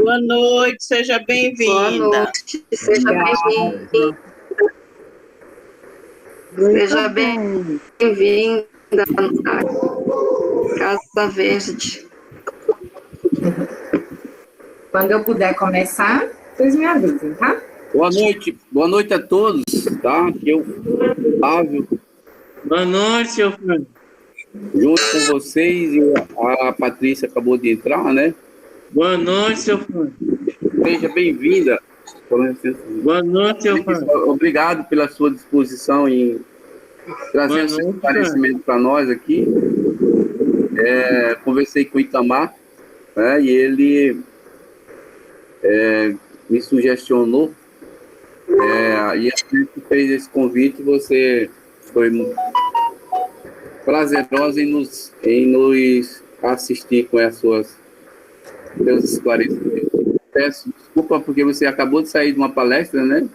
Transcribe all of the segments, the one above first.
Boa noite, seja bem-vinda. Boa noite, seja bem-vinda. Seja bem-vinda à Casa Verde. Quando eu puder começar, vocês me avisem, tá? Boa noite a todos, tá? Aqui é o Flávio. Boa noite, seu Flávio. Junto com vocês, e a Patrícia acabou de entrar, né? Boa noite, seu Flávio. Seja bem-vinda. Boa noite, seu Flávio. Obrigado pela sua disposição em trazer esse esclarecimento para nós aqui. Conversei com o Itamar, né, e ele me sugestionou, e a gente fez esse convite. Você foi prazerosa em nos assistir com seus esclarecimentos. Peço desculpa porque você acabou de sair de uma palestra, né?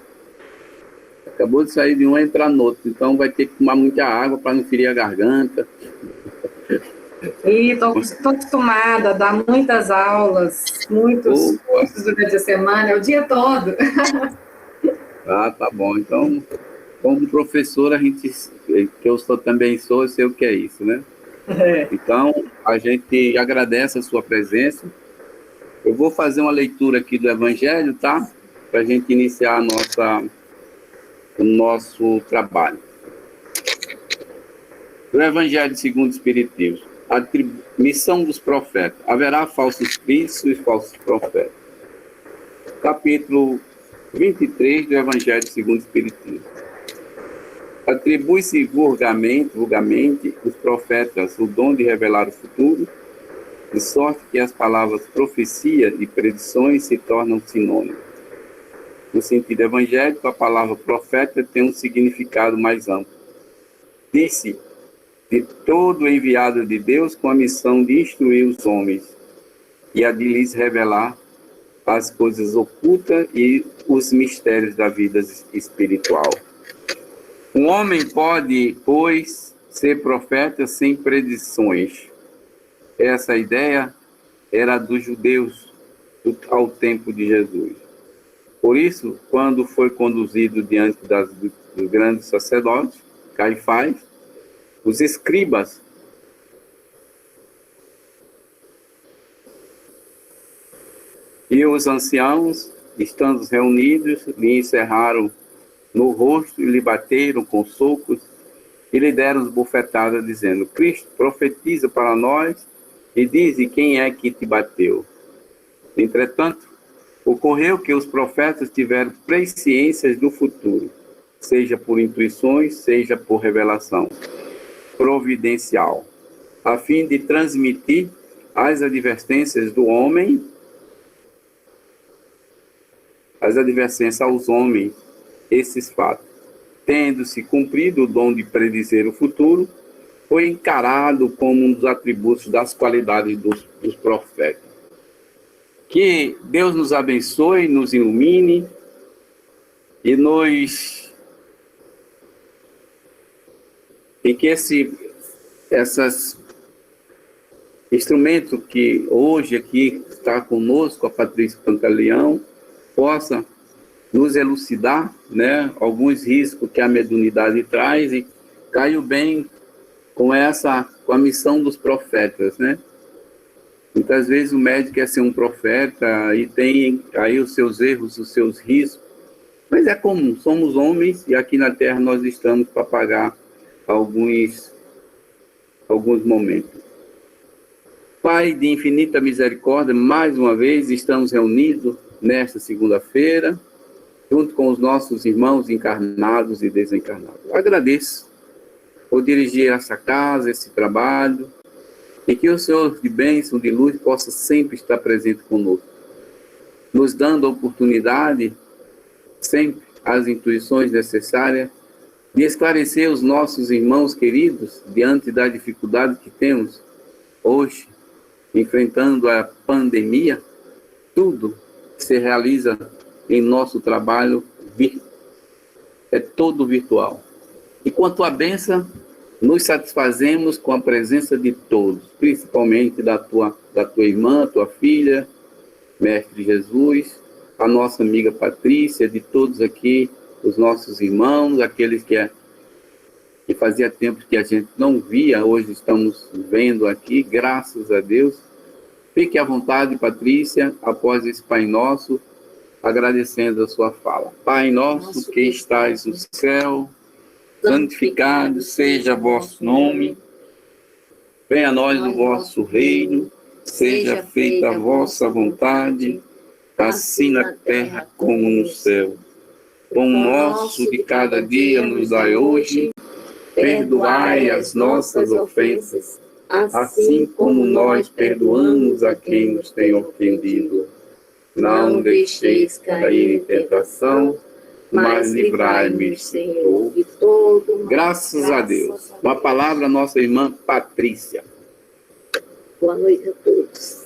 Acabou de sair de uma e entrar no outro, então vai ter que tomar muita água para não ferir a garganta. E estou acostumada a dar muitas aulas, muitos cursos durante a semana, o dia todo. Tá bom. Então, como professor, que eu também sou, eu sei o que é isso, né? Então, a gente agradece a sua presença. Eu vou fazer uma leitura aqui do Evangelho, tá? Para a gente iniciar o nosso trabalho. Do Evangelho segundo o Espiritismo. A missão dos profetas. Haverá falsos cristos e falsos profetas. Capítulo 23 do Evangelho segundo o Espiritismo. Atribui-se vulgarmente os profetas o dom de revelar o futuro, de sorte que as palavras profecia e predições se tornam sinônimos. No sentido evangélico, a palavra profeta tem um significado mais amplo. Disse de todo enviado de Deus com a missão de instruir os homens e a de lhes revelar as coisas ocultas e os mistérios da vida espiritual. Um homem pode, pois, ser profeta sem predições. Essa ideia era dos judeus ao tempo de Jesus. Por isso, quando foi conduzido diante dos grandes sacerdotes, Caifás, os escribas e os anciãos, estando reunidos, lhe encerraram no rosto e lhe bateram com socos e lhe deram bofetadas, dizendo: Cristo, profetiza para nós e dize quem é que te bateu. Entretanto, ocorreu que os profetas tiveram presciências do futuro, seja por intuições, seja por revelação providencial, a fim de transmitir as advertências do homem, as advertências aos homens, esses fatos. Tendo-se cumprido o dom de predizer o futuro, foi encarado como um dos atributos das qualidades dos profetas. Que Deus nos abençoe, nos ilumine e que esses instrumentos que hoje aqui está conosco, a Patrícia Pantaleão, possa nos elucidar, né, alguns riscos que a mediunidade traz, e caiu bem com a missão dos profetas, né? Muitas vezes o médico quer ser um profeta e tem aí os seus erros, os seus riscos, mas é comum, somos homens e aqui na Terra nós estamos para pagar alguns momentos. Pai de infinita misericórdia, mais uma vez estamos reunidos nesta segunda-feira, junto com os nossos irmãos encarnados e desencarnados. Agradeço por dirigir essa casa, esse trabalho, e que o Senhor de bênção, de luz, possa sempre estar presente conosco, nos dando a oportunidade, sempre, as intuições necessárias, de esclarecer os nossos irmãos queridos diante da dificuldade que temos hoje, enfrentando a pandemia. Tudo se realiza em nosso trabalho, é todo virtual. E quanto à bênção, nos satisfazemos com a presença de todos, principalmente da tua irmã, tua filha, Mestre Jesus, a nossa amiga Patrícia, de todos aqui, os nossos irmãos, aqueles que fazia tempo que a gente não via, hoje estamos vendo aqui, graças a Deus. Fique à vontade, Patrícia, após esse Pai Nosso, agradecendo a sua fala. Pai nosso que estais no céu, santificado seja vosso nome, venha a nós o vosso reino, seja feita a vossa vontade, assim na terra como no céu. Pão nosso de cada dia nos dai hoje, perdoai as nossas ofensas, assim como nós perdoamos a quem nos tem ofendido. Não deixeis cair em tentação, mas livrai-me, Senhor, de todo mal. Graças a Deus. Uma palavra à nossa irmã Patrícia. Boa noite a todos.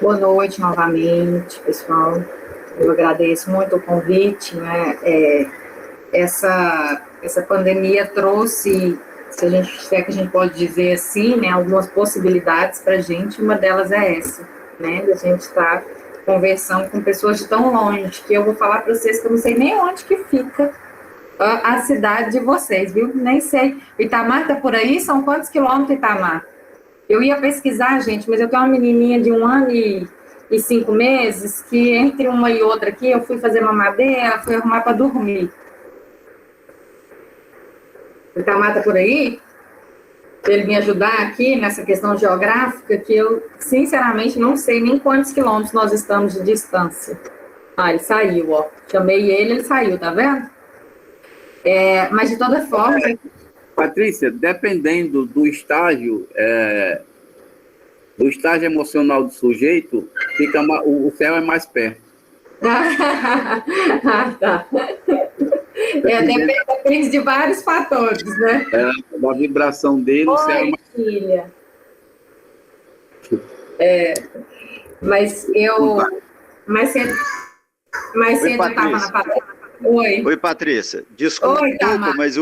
Boa noite novamente, pessoal. Eu agradeço muito o convite, né? Essa pandemia trouxe, se é que a gente pode dizer assim, né, algumas possibilidades para a gente. Uma delas é essa, né? A gente está conversando com pessoas de tão longe, que eu vou falar para vocês que eu não sei nem onde que fica a cidade de vocês, viu? Nem sei. Itamar está por aí? São quantos quilômetros, Itamar? Eu ia pesquisar, gente, mas eu tenho uma menininha de 1 ano e 5 meses, que entre uma e outra aqui, eu fui fazer mamadeira, fui arrumar para dormir. O Itamar está por aí? Para ele me ajudar aqui nessa questão geográfica, que eu, sinceramente, não sei nem quantos quilômetros nós estamos de distância. Ah, ele saiu, ó. Chamei ele saiu, tá vendo? Mas, de toda forma... Patrícia, dependendo do estágio emocional do sujeito, o céu é mais perto. Tá. Depende de vários fatores, né? Da vibração dele, o céu é mais... filha. Mas eu... Mais cedo eu estava na Patrícia. Oi, Patrícia. Desculpa, mas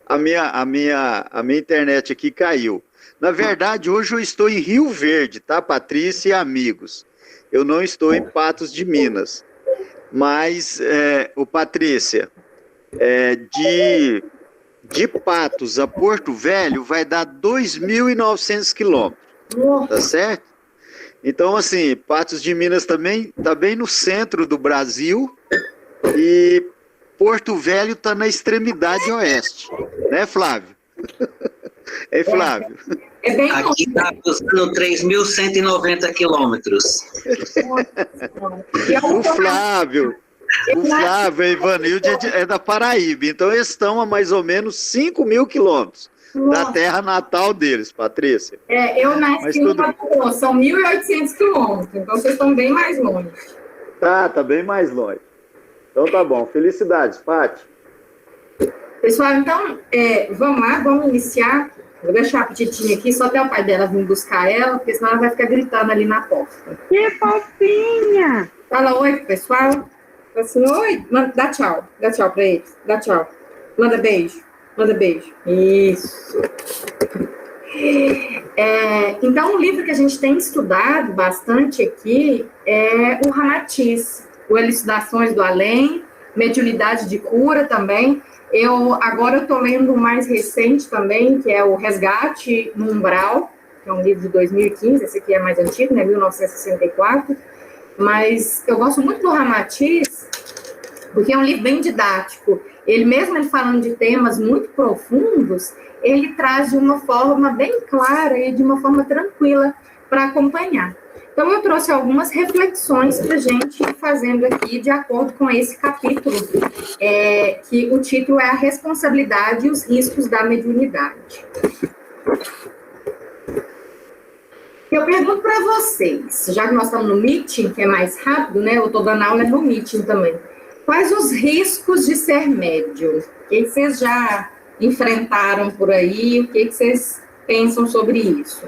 a minha internet aqui caiu. Na verdade, hoje eu estou em Rio Verde, tá, Patrícia e amigos? Eu não estou em Patos de Minas. Mas, Patrícia, de Patos a Porto Velho vai dar 2.900 quilômetros, tá certo? Então, assim, Patos de Minas também está bem no centro do Brasil e Porto Velho está na extremidade oeste, né, Flávio? É, Flávio? Aqui está usando 3.190 quilômetros. O Flávio e Ivanilde é da Paraíba, então eles estão a mais ou menos 5.000 quilômetros da terra natal deles, Patrícia. Eu nasci no Mato Grosso, são 1.800 quilômetros, então vocês estão bem mais longe. Tá bem mais longe. Então tá bom, felicidades, Pati. Pessoal, então, vamos lá, vamos iniciar. Vou deixar a petitinha aqui, só até o pai dela vir buscar ela, porque senão ela vai ficar gritando ali na porta. Que fofinha! Fala oi, pessoal. Fala assim, oi. Dá tchau pra eles. Dá tchau. Manda beijo. Isso. Então, um livro que a gente tem estudado bastante aqui é o Ramatiz, o Elucidações do Além, Mediunidade de Cura também. Agora eu estou lendo o mais recente também, que é o Resgate no Umbral, que é um livro de 2015, esse aqui é mais antigo, né, 1964, mas eu gosto muito do Ramatiz, porque é um livro bem didático. Mesmo ele falando de temas muito profundos, ele traz de uma forma bem clara e de uma forma tranquila para acompanhar. Então, eu trouxe algumas reflexões para a gente ir fazendo aqui de acordo com esse capítulo, que o título é A Responsabilidade e os Riscos da Mediunidade. Eu pergunto para vocês, já que nós estamos no Meeting, que é mais rápido, né? Eu estou dando aula no Meeting também. Quais os riscos de ser médium? O que vocês já enfrentaram por aí? O que vocês pensam sobre isso?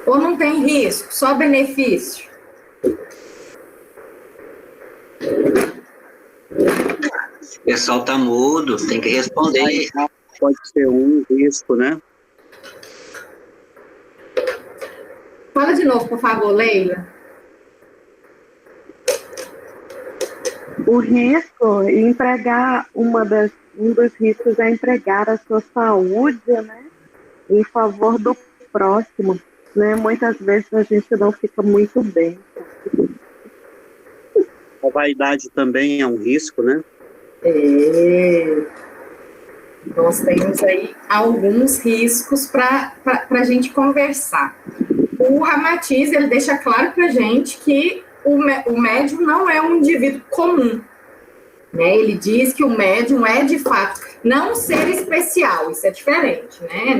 Ou não tem risco, só benefício? O pessoal está mudo, tem que responder. pode ser um risco, né? Fala de novo, por favor, Leila. O risco, empregar um dos riscos é empregar a sua saúde, né, em favor do próximo, né? Muitas vezes a gente não fica muito bem. A vaidade também é um risco, né? Nós temos aí alguns riscos para a gente conversar. O Ramatiz, ele deixa claro para a gente que o médium não é um indivíduo comum, né? Ele diz que o médium é, de fato, não um ser especial, isso é diferente, né?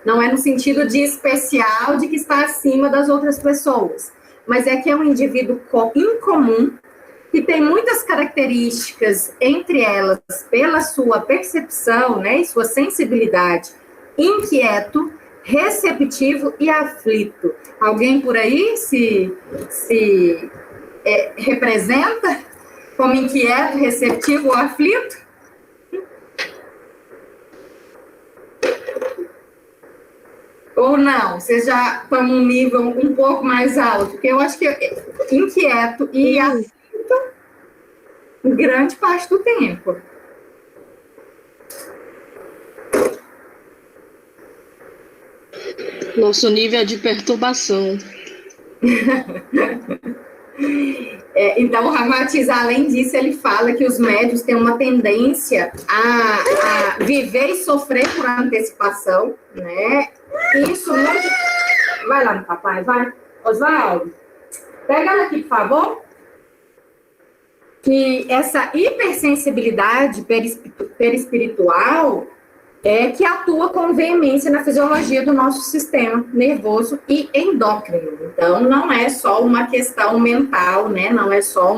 Não é no sentido de especial, de que está acima das outras pessoas, mas é que é um indivíduo incomum, que tem muitas características, entre elas, pela sua percepção, né, e sua sensibilidade, inquieto, receptivo e aflito. Alguém por aí se representa como inquieto, receptivo ou aflito? Ou não? Vocês já estão num nível um pouco mais alto? Porque eu acho que inquieto e aflito grande parte do tempo. Nosso nível de perturbação. Então, o Ramatiz, além disso, ele fala que os médios têm uma tendência a viver e sofrer por antecipação, né? Isso muito... Vai lá no papai, vai. Oswaldo, pega ela aqui, por favor. Que essa hipersensibilidade perispiritual é que atua com veemência na fisiologia do nosso sistema nervoso e endócrino. Então, não é só uma questão mental, né? Não é só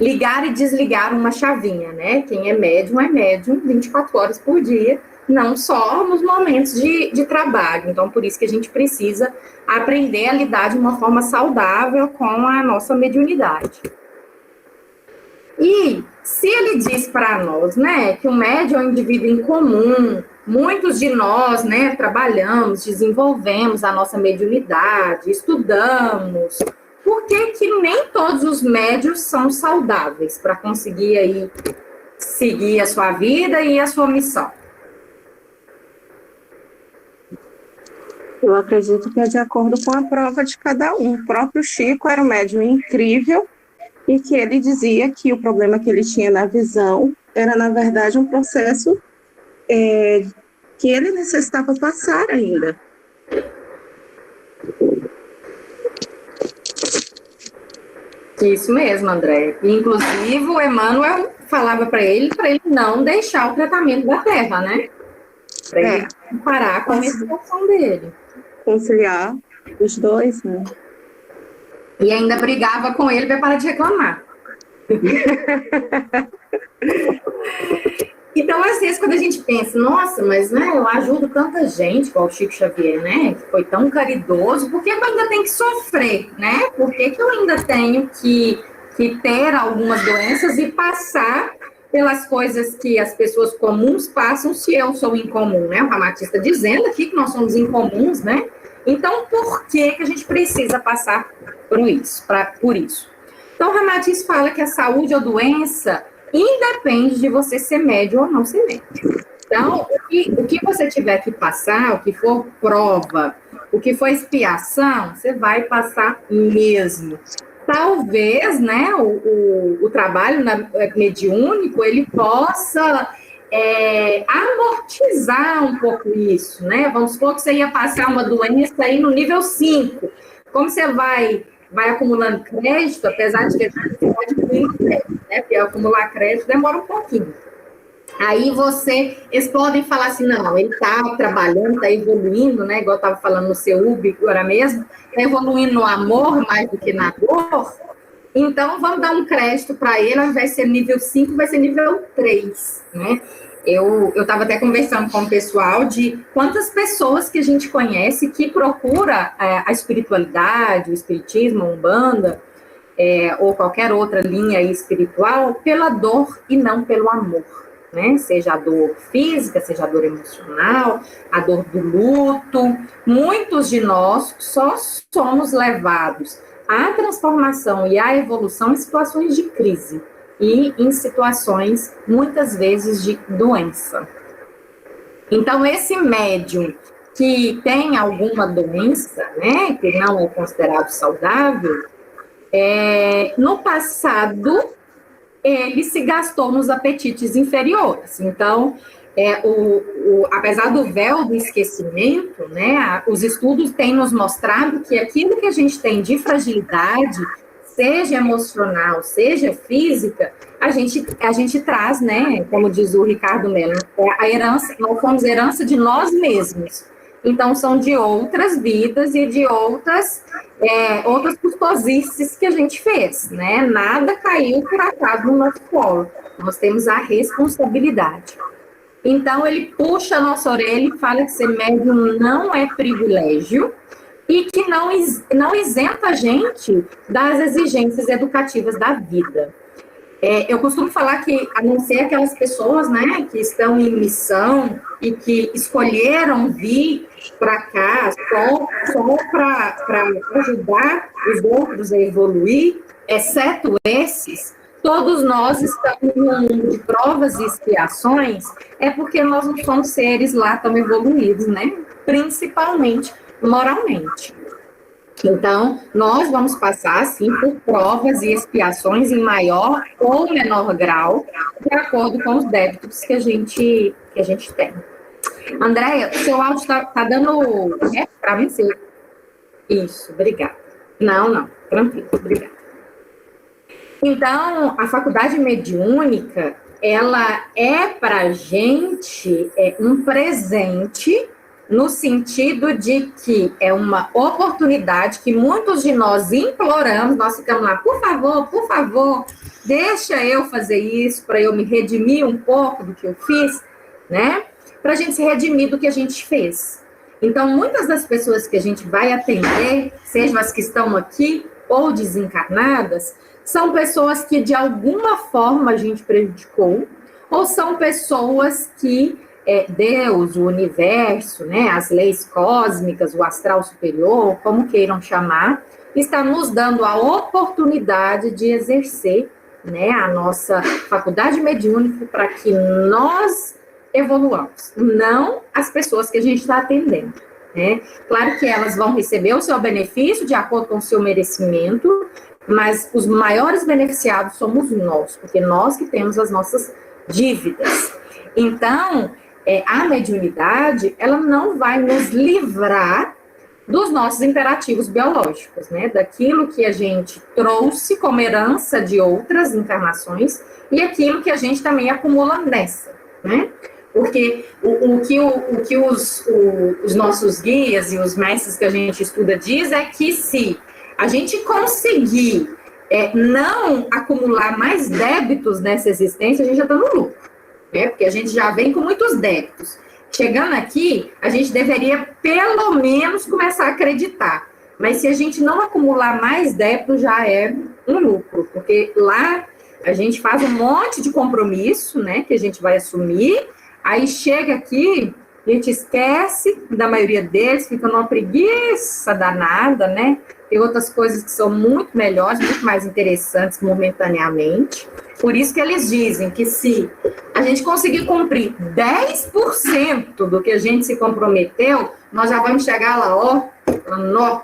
ligar e desligar uma chavinha, né? Quem é médium 24 horas por dia, não só nos momentos de trabalho. Então, por isso que a gente precisa aprender a lidar de uma forma saudável com a nossa mediunidade. E se ele diz para nós, né, que o médium é um indivíduo incomum, muitos de nós, né, trabalhamos, desenvolvemos a nossa mediunidade, estudamos, por que nem todos os médios são saudáveis para conseguir aí seguir a sua vida e a sua missão? Eu acredito que é de acordo com a prova de cada um. O próprio Chico era um médium incrível e que ele dizia que o problema que ele tinha na visão era, na verdade, um processo que ele necessitava passar ainda. Isso mesmo, André. Inclusive, o Emmanuel falava para ele não deixar o tratamento da terra, né? Para ele parar com a situação dele. Conciliar os dois, né? E ainda brigava com ele para parar de reclamar. Então, às vezes, quando a gente pensa, nossa, mas né, eu ajudo tanta gente, igual o Chico Xavier, né? Que foi tão caridoso, por que eu ainda tenho que sofrer, né? Por que eu ainda tenho que ter algumas doenças e passar pelas coisas que as pessoas comuns passam se eu sou incomum, né? O Ramatiz está dizendo aqui que nós somos incomuns, né? Então, por que a gente precisa passar por isso? Então, o Ramatiz fala que a saúde ou doença independe de você ser médium ou não ser médium. Então, o que você tiver que passar, o que for prova, o que for expiação, você vai passar mesmo. Talvez, né, o trabalho mediúnico, ele possa amortizar um pouco isso, né? Vamos supor que você ia passar uma doença aí no nível 5. Como você vai acumulando crédito, apesar de que a gente pode diminuir crédito, né? Porque acumular crédito demora um pouquinho. Aí eles podem falar assim, não, ele está trabalhando, está evoluindo, né? Igual eu estava falando no CEUB agora mesmo, está evoluindo no amor mais do que na dor. Então, vamos dar um crédito para ele, ao invés de ser nível 5, vai ser nível 3, né? Eu estava até conversando com o pessoal de quantas pessoas que a gente conhece que procura a espiritualidade, o espiritismo, a Umbanda, ou qualquer outra linha aí espiritual, pela dor e não pelo amor. né? Seja a dor física, seja a dor emocional, a dor do luto. Muitos de nós só somos levados à transformação e à evolução em situações de crise e em situações, muitas vezes, de doença. Então, esse médium que tem alguma doença, né, que não é considerado saudável, no passado, ele se gastou nos apetites inferiores. Então, apesar do véu do esquecimento, né, os estudos têm nos mostrado que aquilo que a gente tem de fragilidade, seja emocional, seja física, a gente traz, né, como diz o Ricardo Mello, a herança, nós somos herança de nós mesmos. Então, são de outras vidas e de outras custosices que a gente fez, né? Nada caiu por acaso no nosso colo. Nós temos a responsabilidade. Então, ele puxa a nossa orelha e fala que ser médium não é privilégio e que não isenta a gente das exigências educativas da vida. Eu costumo falar que, a não ser aquelas pessoas, né, que estão em missão e que escolheram vir para cá só para ajudar os outros a evoluir, exceto esses, todos nós estamos num mundo de provas e expiações, porque nós não somos seres lá tão evoluídos, né, principalmente moralmente. Então, nós vamos passar, sim, por provas e expiações em maior ou menor grau, de acordo com os débitos que a gente tem. Andréia, seu áudio tá dando para vencer. Isso, obrigada. Não, tranquilo, obrigada. Então, a faculdade mediúnica, ela é para a gente um presente, no sentido de que é uma oportunidade que muitos de nós imploramos, nós ficamos lá, por favor, deixa eu fazer isso, para eu me redimir um pouco do que eu fiz, né? Para a gente se redimir do que a gente fez. Então, muitas das pessoas que a gente vai atender, sejam as que estão aqui ou desencarnadas, são pessoas que de alguma forma a gente prejudicou, ou são pessoas que Deus, o universo, né, as leis cósmicas, o astral superior, como queiram chamar, está nos dando a oportunidade de exercer, né, a nossa faculdade mediúnica para que nós evoluamos, não as pessoas que a gente está atendendo, né? Claro que elas vão receber o seu benefício de acordo com o seu merecimento, mas os maiores beneficiados somos nós, porque nós que temos as nossas dívidas. Então, a mediunidade, ela não vai nos livrar dos nossos imperativos biológicos, né? Daquilo que a gente trouxe como herança de outras encarnações e aquilo que a gente também acumula nessa, né? Porque o que os nossos guias e os mestres que a gente estuda diz é que se a gente conseguir não acumular mais débitos nessa existência, a gente já está no lucro, né? Porque a gente já vem com muitos débitos. Chegando aqui, a gente deveria pelo menos começar a acreditar. Mas se a gente não acumular mais débitos, já é um lucro, porque lá a gente faz um monte de compromisso, né, que a gente vai assumir. Aí chega aqui, a gente esquece da maioria deles, fica numa preguiça danada, né? Tem outras coisas que são muito melhores, muito mais interessantes momentaneamente. Por isso que eles dizem que se a gente conseguir cumprir 10% do que a gente se comprometeu, nós já vamos chegar lá,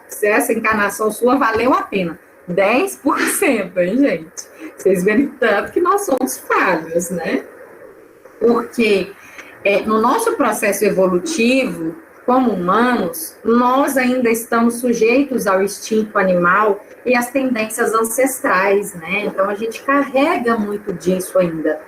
se essa encarnação sua valeu a pena. 10%, hein, gente? Vocês verem tanto que nós somos falhos, né? Porque no nosso processo evolutivo, como humanos, nós ainda estamos sujeitos ao instinto animal e às tendências ancestrais, né? Então, a gente carrega muito disso ainda.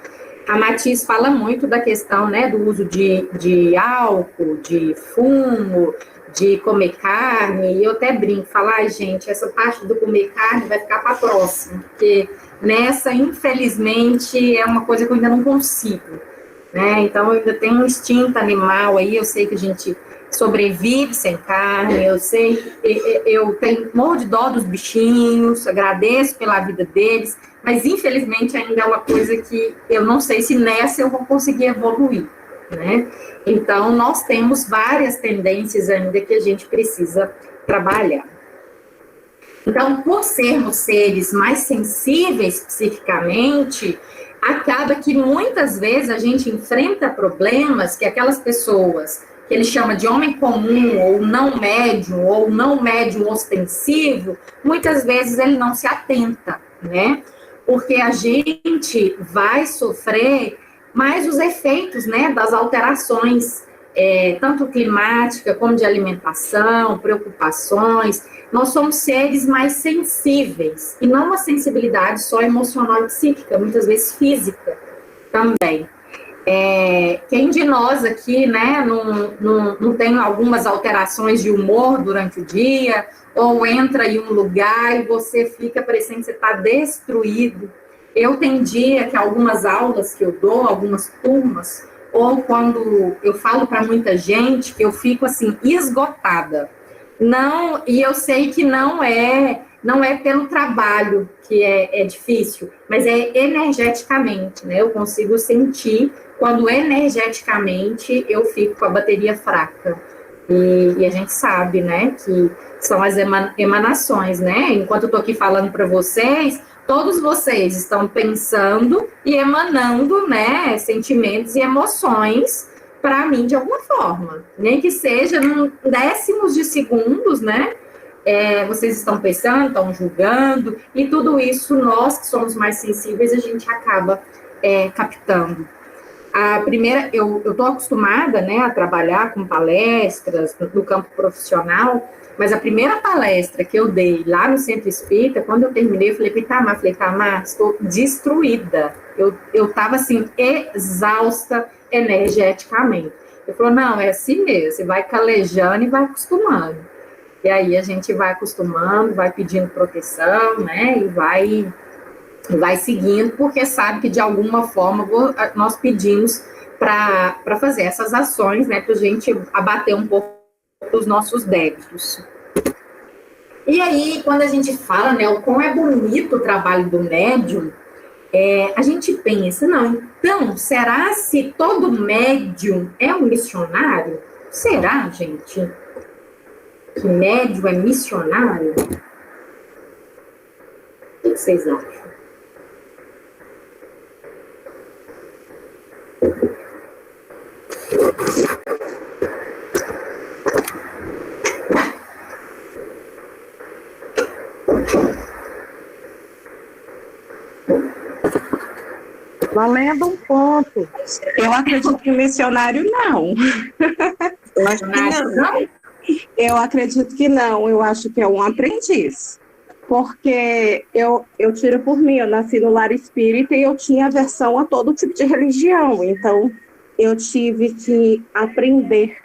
A Matiz fala muito da questão, né, do uso de álcool, de fumo, de comer carne, e eu até brinco, falar, gente, essa parte do comer carne vai ficar para a próxima, porque nessa, infelizmente, é uma coisa que eu ainda não consigo, né? Então, eu ainda tenho um instinto animal aí, eu sei que a gente sobrevive sem carne, eu sei, eu tenho morro de dó dos bichinhos, agradeço pela vida deles, mas infelizmente ainda é uma coisa que eu não sei se nessa eu vou conseguir evoluir, né? Então, nós temos várias tendências ainda que a gente precisa trabalhar. Então, por sermos seres mais sensíveis psiquicamente, acaba que muitas vezes a gente enfrenta problemas que aquelas pessoas que ele chama de homem comum, ou não médium ostensivo, muitas vezes ele não se atenta, né? Porque a gente vai sofrer mais os efeitos, né, das alterações, tanto climática como de alimentação, preocupações. Nós somos seres mais sensíveis, e não uma sensibilidade só emocional e psíquica, muitas vezes física também. Quem de nós aqui, né, não tem algumas alterações de humor durante o dia, ou entra em um lugar e você fica parecendo que você está destruído? Eu tenho dia que algumas aulas que eu dou, algumas turmas, ou quando eu falo para muita gente, que eu fico assim, esgotada. Não, e eu sei que não é pelo trabalho que é difícil, mas é energeticamente, né? Eu consigo sentir quando energeticamente eu fico com a bateria fraca. E a gente sabe, né, que são as emanações, né? Enquanto eu estou aqui falando para vocês, todos vocês estão pensando e emanando, né, sentimentos e emoções para mim de alguma forma, nem que seja em décimos de segundos, né? Vocês estão pensando, estão julgando, e tudo isso, nós que somos mais sensíveis, a gente acaba captando. A primeira, eu estou acostumada, né, a trabalhar com palestras no campo profissional, mas a primeira palestra que eu dei lá no Centro Espírita, quando eu terminei, eu falei para Itamar, estou destruída. Eu estava, assim, exausta energeticamente. Ele falou, não, é assim mesmo, você vai calejando e vai acostumando. E aí a gente vai acostumando, vai pedindo proteção, né, e vai seguindo, porque sabe que de alguma forma nós pedimos para fazer essas ações, né, para a gente abater um pouco os nossos débitos. E aí, quando a gente fala, né, o quão é bonito o trabalho do médium, a gente pensa, não, então, será se todo médium é um missionário? Será, gente, que médium é missionário? O que vocês acham? Valendo um ponto. Eu acredito que missionário não. Eu acho que não. Eu acredito que não. Eu acho que é um aprendiz. Porque eu tiro por mim, eu nasci no lar espírita e eu tinha aversão a todo tipo de religião. Então, eu tive que aprender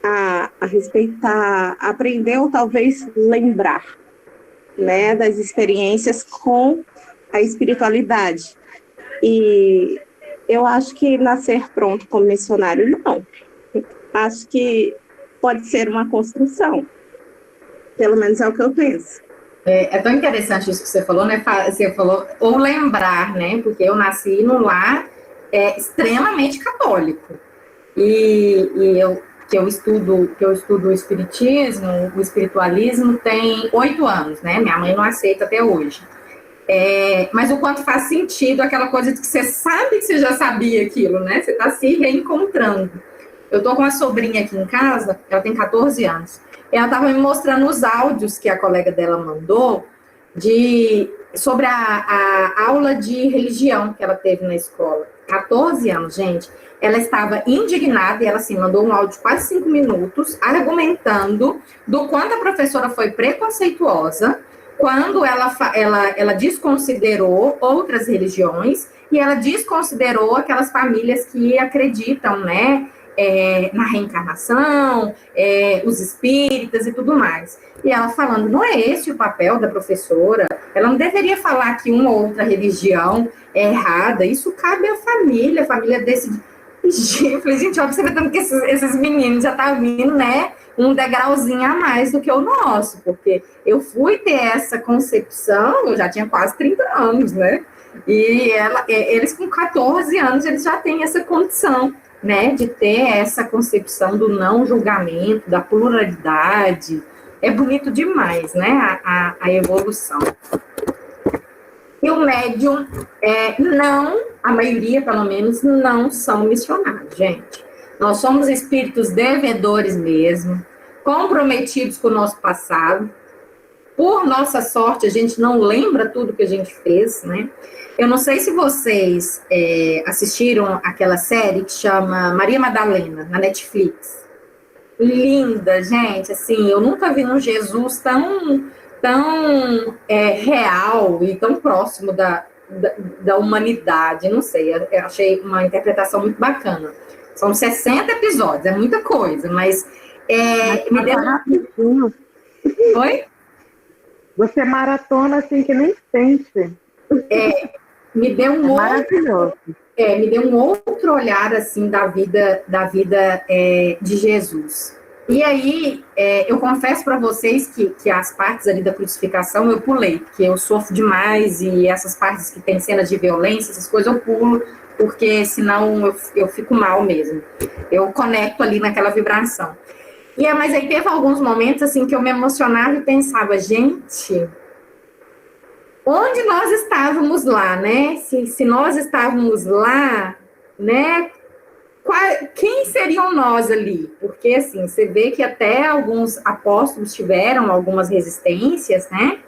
a respeitar, aprender ou talvez lembrar, né, das experiências com a espiritualidade. E eu acho que nascer pronto como missionário, não. Acho que pode ser uma construção. Pelo menos é o que eu penso. É tão interessante isso que você falou, né? Você falou, ou lembrar, né? Porque eu nasci num lar extremamente católico. E eu estudo o espiritismo, o espiritualismo tem 8 anos, né? Minha mãe não aceita até hoje. Mas o quanto faz sentido aquela coisa de que você sabe que você já sabia aquilo, né? Você está se reencontrando. Eu estou com uma sobrinha aqui em casa, ela tem 14 anos. Ela estava me mostrando os áudios que a colega dela mandou sobre a aula de religião que ela teve na escola. 14 anos, gente. Ela estava indignada e ela, assim, mandou um áudio de quase 5 minutos, argumentando do quanto a professora foi preconceituosa, quando ela desconsiderou outras religiões e ela desconsiderou aquelas famílias que acreditam, né, na reencarnação, os espíritas e tudo mais. E ela falando, não é esse o papel da professora, ela não deveria falar que uma ou outra religião é errada, isso cabe à família, a família decide. Eu falei, gente, observando que esses meninos já tá vindo, né, um degrauzinho a mais do que o nosso, porque eu fui ter essa concepção, eu já tinha quase 30 anos, né, e eles com 14 anos, eles já têm essa condição, né, de ter essa concepção do não julgamento, da pluralidade. É bonito demais, né, a evolução. E o médium, não, a maioria, pelo menos, não são missionários, gente. Nós somos espíritos devedores mesmo, comprometidos com o nosso passado. Por nossa sorte, a gente não lembra tudo que a gente fez, né? Eu não sei se vocês assistiram aquela série que chama Maria Madalena, na Netflix. Linda, gente, assim, eu nunca vi um Jesus tão real e tão próximo da humanidade, não sei, eu achei uma interpretação muito bacana. São 60 episódios, é muita coisa, mas me deu... Rapidinho. Oi? Você maratona assim que nem sente. Me deu um maravilhoso. Me deu um outro olhar assim da vida de Jesus. E aí, eu confesso para vocês que as partes ali da crucificação eu pulei, porque eu sofro demais e essas partes que tem cenas de violência, essas coisas eu pulo, porque senão eu fico mal mesmo. Eu conecto ali naquela vibração. Mas aí teve alguns momentos assim que eu me emocionava e pensava, gente, onde nós estávamos lá, né? Se nós estávamos lá, né? Quem seriam nós ali? Porque, assim, você vê que até alguns apóstolos tiveram algumas resistências, né?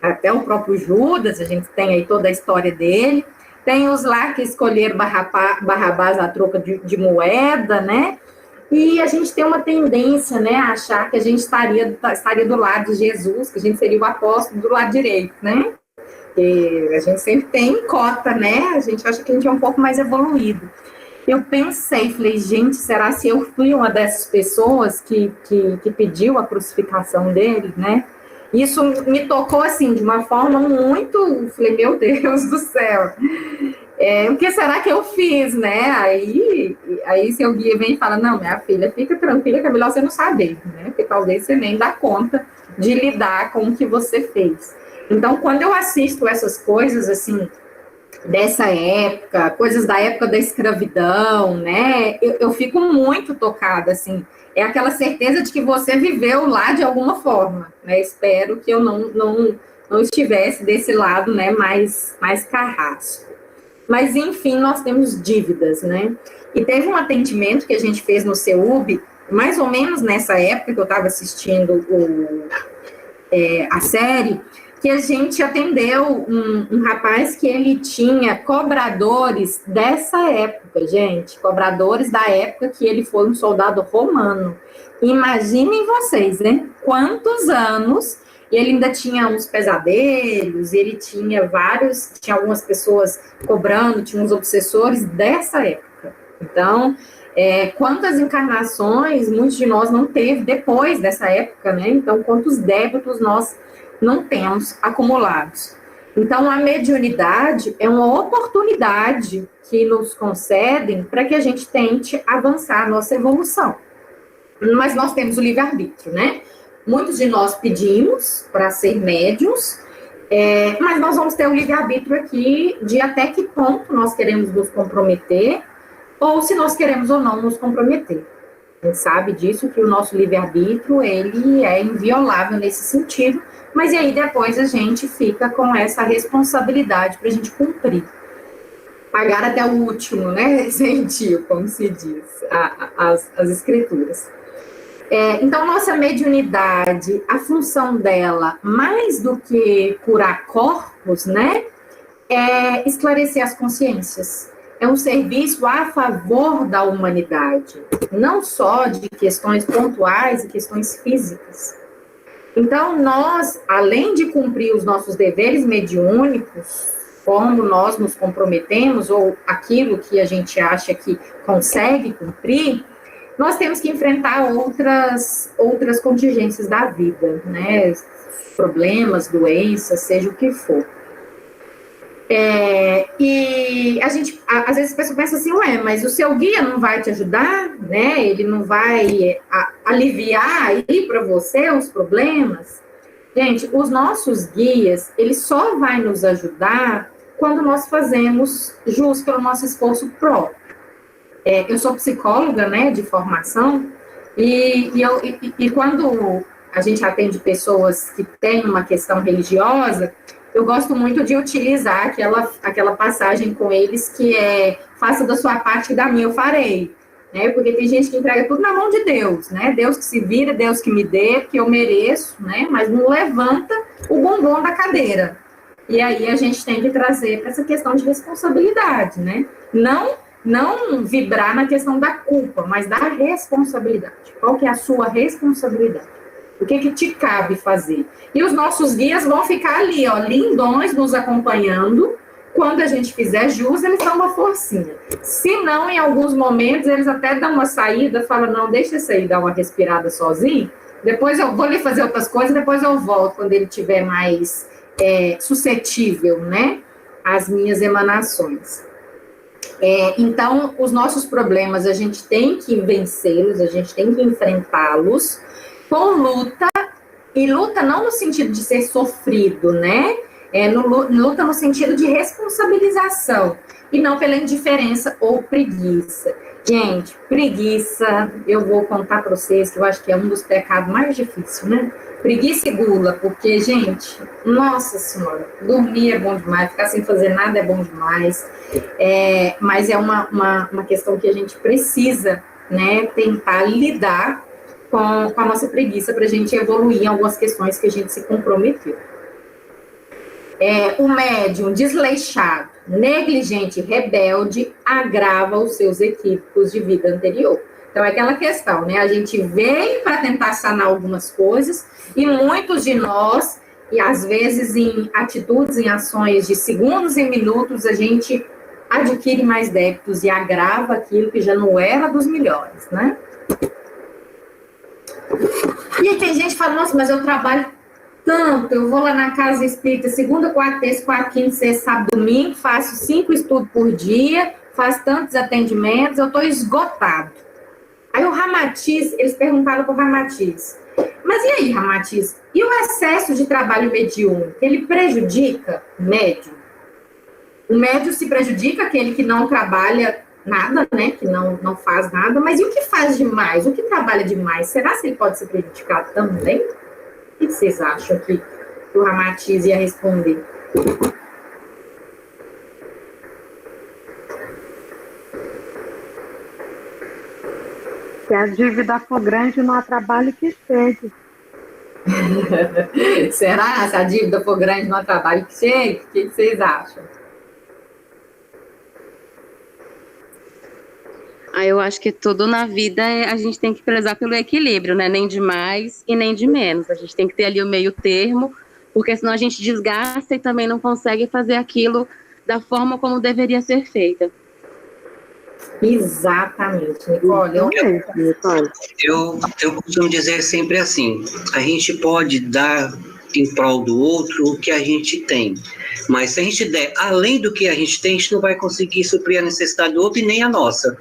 Até o próprio Judas, a gente tem aí toda a história dele. Tem os lá que escolheram Barrabás a troca de moeda, né? E a gente tem uma tendência, né, a achar que a gente estaria do lado de Jesus, que a gente seria o apóstolo do lado direito, né? E a gente sempre tem cota, né? A gente acha que a gente é um pouco mais evoluído. Eu pensei, falei, gente, será se eu fui uma dessas pessoas que pediu a crucificação dele, né? Isso me tocou, assim, de uma forma muito... Falei, meu Deus do céu, o que será que eu fiz, né? Aí seu guia vem e fala, não, minha filha, fica tranquila que é melhor você não saber, né? Porque talvez você nem dá conta de lidar com o que você fez. Então, quando eu assisto essas coisas, assim, dessa época, coisas da época da escravidão, né? Eu fico muito tocada, assim. É aquela certeza de que você viveu lá de alguma forma, né? Espero que eu não estivesse desse lado, né? Mais carrasco. Mas, enfim, nós temos dívidas, né? E teve um atendimento que a gente fez no CEUB, mais ou menos nessa época que eu estava assistindo a série, que a gente atendeu um rapaz que ele tinha cobradores dessa época, gente, cobradores da época que ele foi um soldado romano. Imaginem vocês, né? Quantos anos, e ele ainda tinha uns pesadelos, ele tinha algumas pessoas cobrando, tinha uns obsessores dessa época. Então, quantas encarnações muitos de nós não teve depois dessa época, né? Então, quantos débitos nós não temos acumulados. Então, a mediunidade é uma oportunidade que nos concedem para que a gente tente avançar a nossa evolução. Mas nós temos o livre-arbítrio, né? Muitos de nós pedimos para ser médiuns, mas nós vamos ter o livre-arbítrio aqui de até que ponto nós queremos nos comprometer ou se nós queremos ou não nos comprometer. A gente sabe disso, que o nosso livre-arbítrio, ele é inviolável nesse sentido, mas e aí depois a gente fica com essa responsabilidade para a gente cumprir. Pagar até o último, né, sentiu, como se diz, as escrituras. Então, nossa mediunidade, a função dela, mais do que curar corpos, né, é esclarecer as consciências. É um serviço a favor da humanidade, não só de questões pontuais e questões físicas. Então, nós, além de cumprir os nossos deveres mediúnicos, como nós nos comprometemos, ou aquilo que a gente acha que consegue cumprir, nós temos que enfrentar outras contingências da vida, né? Problemas, doenças, seja o que for. E a gente, às vezes, a pessoa pensa assim, mas o seu guia não vai te ajudar, né? Ele não vai aliviar aí para você os problemas? Gente, os nossos guias, eles só vai nos ajudar quando nós fazemos jus pelo nosso esforço próprio. Eu sou psicóloga, né, de formação, e quando a gente atende pessoas que têm uma questão religiosa, eu gosto muito de utilizar aquela passagem com eles que é: faça da sua parte que da minha eu farei. Né? Porque tem gente que entrega tudo na mão de Deus, né? Deus que se vira, Deus que me dê, que eu mereço, né? Mas não levanta o bumbum da cadeira. E aí a gente tem que trazer para essa questão de responsabilidade, né? Não vibrar na questão da culpa, mas da responsabilidade. Qual que é a sua responsabilidade? O que te cabe fazer? E os nossos guias vão ficar ali, ó, lindões, nos acompanhando. Quando a gente fizer jus, eles dão uma forcinha. Se não, em alguns momentos, eles até dão uma saída, falam: não, deixa esse aí dar uma respirada sozinho, depois eu vou lhe fazer outras coisas, depois eu volto, quando ele estiver mais suscetível, né, às minhas emanações. Então, os nossos problemas, a gente tem que vencê-los, a gente tem que enfrentá-los com luta, e luta não no sentido de ser sofrido, né? Luta no sentido de responsabilização, e não pela indiferença ou preguiça. Gente, preguiça, eu vou contar para vocês que eu acho que é um dos pecados mais difíceis, né? Preguiça e gula, porque, gente, nossa senhora, dormir é bom demais, ficar sem fazer nada é bom demais, mas é uma questão que a gente precisa, né, tentar lidar com a nossa preguiça para a gente evoluir em algumas questões que a gente se comprometeu. O médium desleixado, negligente, rebelde, agrava os seus equívocos de vida anterior. Então, é aquela questão, né? A gente veio para tentar sanar algumas coisas, e muitos de nós, e às vezes em atitudes, em ações de segundos e minutos, a gente adquire mais débitos e agrava aquilo que já não era dos melhores, né? E aí tem gente que fala: nossa, mas eu trabalho tanto, eu vou lá na casa espírita segunda, quarta, terça, quarta, quinta, sexta, sábado, domingo, faço 5 estudos por dia, faço tantos atendimentos, eu estou esgotado. Aí o Ramatiz, eles perguntaram para o Ramatiz: mas e aí, Ramatiz, e o excesso de trabalho mediúnico, ele prejudica o médium? O médium se prejudica, aquele que não trabalha nada, né, que não faz nada, mas e o que faz demais? O que trabalha demais? Será que ele pode ser prejudicado também? O que vocês acham que o Ramatiz ia responder? Se a dívida for grande, não há trabalho que chegue. Será? Se a dívida for grande, não há trabalho que chegue? O que vocês acham? Eu acho que tudo na vida a gente tem que prezar pelo equilíbrio, né? Nem de mais e nem de menos. A gente tem que ter ali o meio termo, porque senão a gente desgasta e também não consegue fazer aquilo da forma como deveria ser feita. Exatamente, Nicole. Eu costumo dizer sempre assim: a gente pode dar em prol do outro o que a gente tem, mas se a gente der além do que a gente tem, a gente não vai conseguir suprir a necessidade do outro e nem a nossa.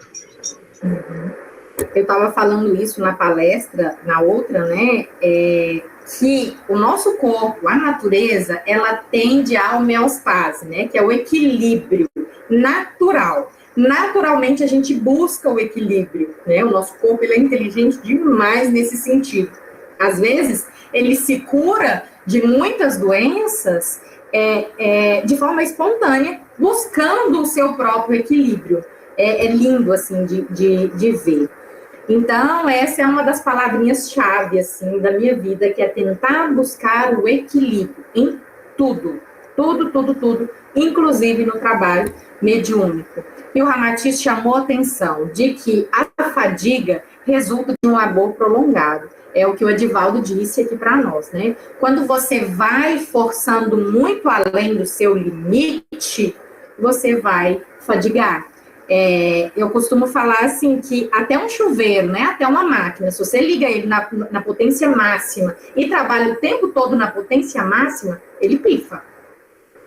Eu estava falando isso na palestra, na outra, né, que o nosso corpo, a natureza, ela tende à homeostase, né, que é o equilíbrio natural. Naturalmente, a gente busca o equilíbrio, né, o nosso corpo, ele é inteligente demais nesse sentido. Às vezes, ele se cura de muitas doenças de forma espontânea, buscando o seu próprio equilíbrio. É lindo, assim, de ver. Então, essa é uma das palavrinhas-chave, assim, da minha vida, que é tentar buscar o equilíbrio em tudo, inclusive no trabalho mediúnico. E o Ramatiz chamou a atenção de que a fadiga resulta de um labor prolongado. É o que o Edivaldo disse aqui para nós, né? Quando você vai forçando muito além do seu limite, você vai fadigar. Eu costumo falar assim que até um chuveiro, né, até uma máquina, se você liga ele na potência máxima e trabalha o tempo todo na potência máxima, ele pifa.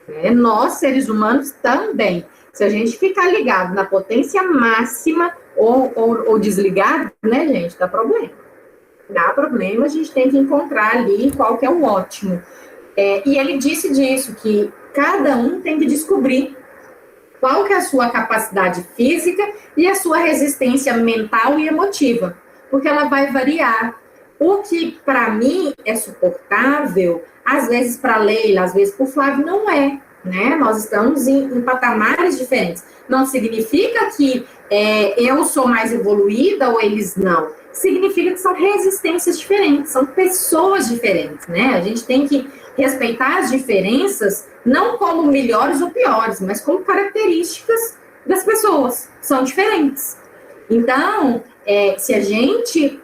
né? Nós, seres humanos, também. Se a gente ficar ligado na potência máxima ou desligado, né, gente, dá problema. Dá problema, a gente tem que encontrar ali qual que é o ótimo. E ele disse disso, que cada um tem que descobrir qual que é a sua capacidade física e a sua resistência mental e emotiva, porque ela vai variar. O que, para mim, é suportável, às vezes para a Leila, às vezes para o Flávio, não é. Né? Nós estamos em patamares diferentes. Não significa que eu sou mais evoluída ou eles não. Significa que são resistências diferentes, são pessoas diferentes, né? A gente tem que respeitar as diferenças, não como melhores ou piores, mas como características das pessoas, são diferentes. Então, se a gente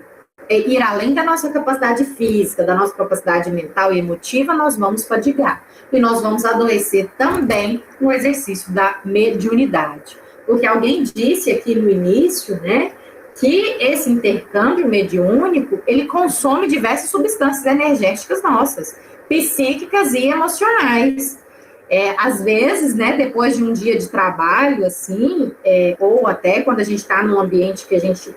ir além da nossa capacidade física, da nossa capacidade mental e emotiva, nós vamos fadigar. E nós vamos adoecer também no exercício da mediunidade. Porque alguém disse aqui no início, né, que esse intercâmbio mediúnico, ele consome diversas substâncias energéticas nossas, psíquicas e emocionais. Às vezes, né, depois de um dia de trabalho, assim, ou até quando a gente está num ambiente que a gente,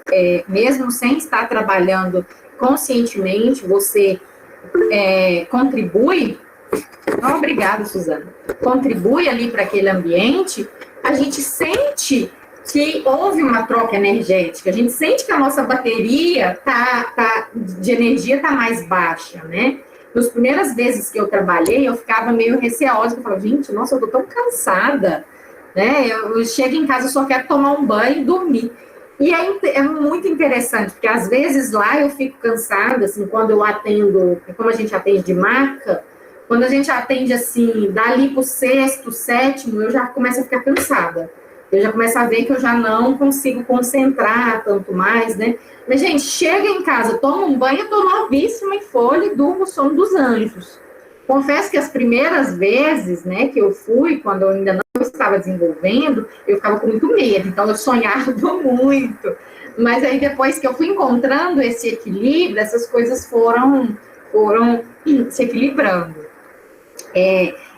mesmo sem estar trabalhando conscientemente, você contribui. Obrigada, Suzana. Contribui ali para aquele ambiente, a gente sente que houve uma troca energética, a gente sente que a nossa bateria de energia está mais baixa, né? Nas primeiras vezes que eu trabalhei, eu ficava meio receosa, eu falava, gente, nossa, eu tô tão cansada, né? Eu chego em casa, eu só quero tomar um banho e dormir. E é muito interessante, porque às vezes lá eu fico cansada, assim, quando eu atendo, como a gente atende de marca, quando a gente atende, assim, dali pro sexto, sétimo, eu já começo a ficar cansada. Eu já começo a ver que eu já não consigo concentrar tanto mais, né? Mas, gente, chega em casa, toma um banho, eu tô novíssima em folha e durmo o sono dos anjos. Confesso que as primeiras vezes, né, que eu fui, quando eu ainda não estava desenvolvendo, eu ficava com muito medo, então eu sonhava muito. Mas aí depois que eu fui encontrando esse equilíbrio, essas coisas foram se equilibrando.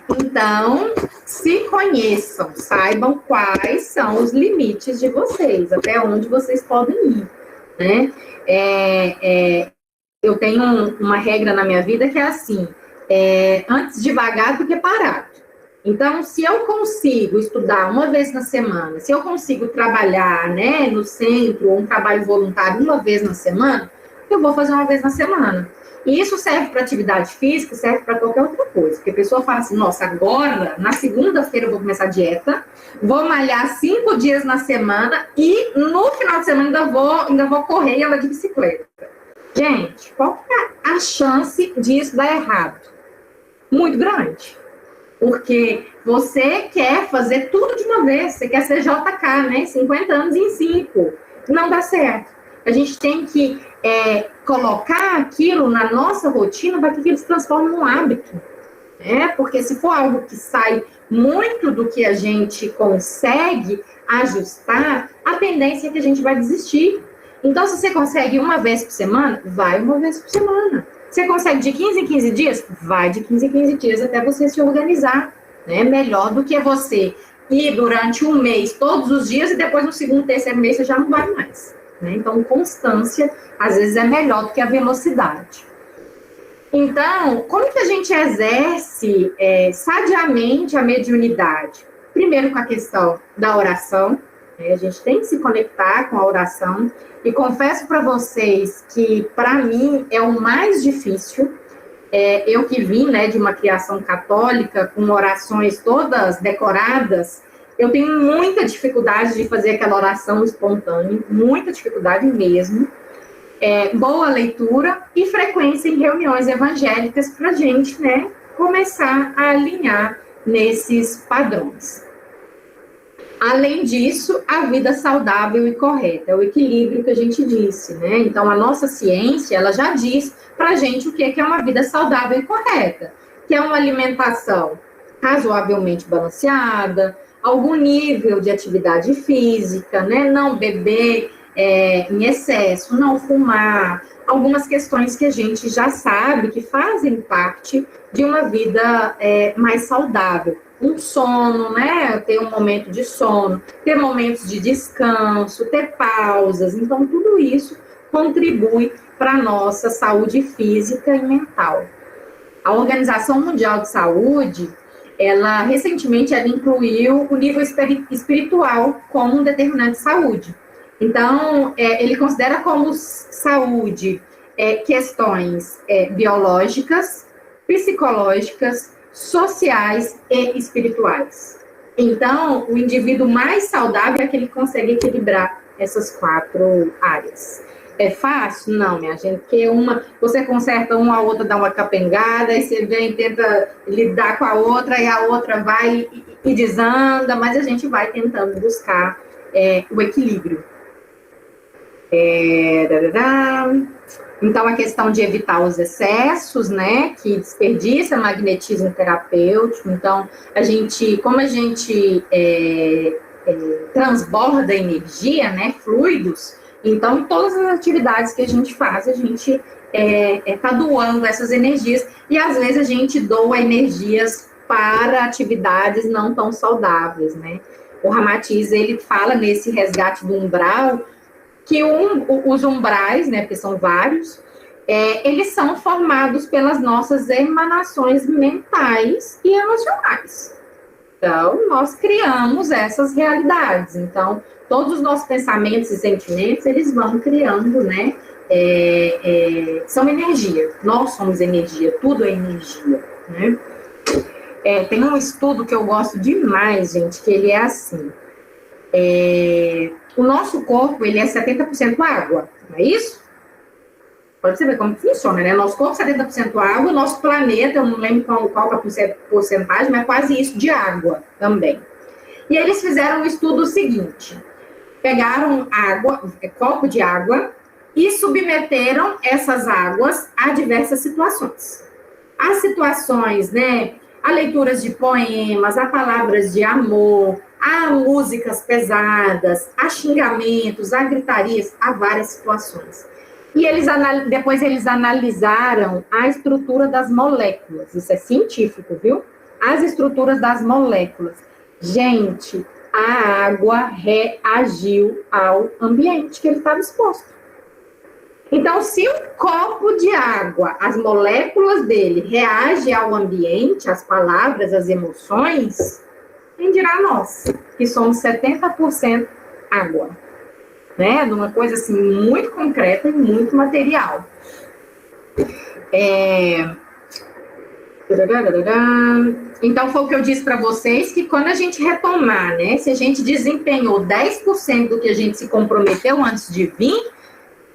Então, se conheçam, saibam quais são os limites de vocês, até onde vocês podem ir, né? Eu tenho uma regra na minha vida que é assim, antes devagar do que parado. Então, se eu consigo estudar uma vez na semana, se eu consigo trabalhar, né, no centro, ou um trabalho voluntário uma vez na semana, eu vou fazer uma vez na semana. E isso serve para atividade física, serve para qualquer outra coisa. Porque a pessoa fala assim, nossa, agora, na segunda-feira eu vou começar a dieta, vou malhar 5 dias na semana e no final de semana ainda vou correr e andar de bicicleta. Gente, qual é a chance disso dar errado? Muito grande. Porque você quer fazer tudo de uma vez, você quer ser JK, né? 50 anos em 5. Não dá certo. A gente tem que colocar aquilo na nossa rotina para que aquilo se transforme num hábito. Porque se for algo que sai muito do que a gente consegue ajustar, a tendência é que a gente vai desistir. Então, se você consegue uma vez por semana, vai uma vez por semana. Você consegue de 15 em 15 dias? Vai de 15 em 15 dias até você se organizar. Né? Melhor do que você ir durante um mês, todos os dias, e depois no segundo, terceiro mês você já não vai mais. Né? Então, constância, às vezes, é melhor do que a velocidade. Então, como que a gente exerce sadiamente a mediunidade? Primeiro, com a questão da oração. A gente tem que se conectar com a oração. E confesso para vocês que, para mim, é o mais difícil. Eu que vim, né, de uma criação católica, com orações todas decoradas, eu tenho muita dificuldade de fazer aquela oração espontânea, muita dificuldade mesmo. Boa leitura e frequência em reuniões evangélicas para a gente, né, começar a alinhar nesses padrões. Além disso, a vida saudável e correta, é o equilíbrio que a gente disse, né? Então, a nossa ciência, ela já diz para a gente o que é uma vida saudável e correta, que é uma alimentação razoavelmente balanceada, algum nível de atividade física, né? Não beber em excesso, não fumar, algumas questões que a gente já sabe que fazem parte de uma vida mais saudável. Um sono, né? Ter um momento de sono, ter momentos de descanso, ter pausas. Então, tudo isso contribui para a nossa saúde física e mental. A Organização Mundial de Saúde, ela recentemente incluiu o nível espiritual como um determinante de saúde. Então, ele considera como saúde questões biológicas, psicológicas, sociais e espirituais. Então, o indivíduo mais saudável é aquele que consegue equilibrar essas 4 áreas. É fácil? Não, minha gente, porque você conserta uma, a outra dá uma capengada, aí você vem e tenta lidar com a outra, e a outra vai e desanda, mas a gente vai tentando buscar o equilíbrio. Então, a questão de evitar os excessos, né, que desperdiça magnetismo terapêutico. Então, como a gente transborda energia, né, fluidos, então, todas as atividades que a gente faz, a gente está doando essas energias, e às vezes a gente doa energias para atividades não tão saudáveis, né. O Ramatiz, ele fala nesse resgate do umbral, que os umbrais, né, porque são vários, eles são formados pelas nossas emanações mentais e emocionais. Então, nós criamos essas realidades. Então, todos os nossos pensamentos e sentimentos, eles vão criando, né, são energia. Nós somos energia, tudo é energia, né. Tem um estudo que eu gosto demais, gente, que ele é assim... o nosso corpo, ele é 70% água, não é isso? Pode você ver como funciona, né? Nosso corpo é 70% água, nosso planeta, eu não lembro qual é a porcentagem, mas é quase isso de água também. E eles fizeram um estudo seguinte: pegaram copo de água e submeteram essas águas a diversas situações. As situações, né? A leituras de poemas, a palavras de amor, a músicas pesadas, a xingamentos, a gritarias, a várias situações. E depois eles analisaram a estrutura das moléculas. Isso é científico, viu? As estruturas das moléculas. Gente, a água reagiu ao ambiente que ele estava exposto. Então, se um copo de água, as moléculas dele reagem ao ambiente, às palavras, às emoções, quem dirá nós, que somos 70% água, né? Numa coisa assim muito concreta e muito material. Então, foi o que eu disse para vocês, que quando a gente retomar, né? Se a gente desempenhou 10% do que a gente se comprometeu antes de vir,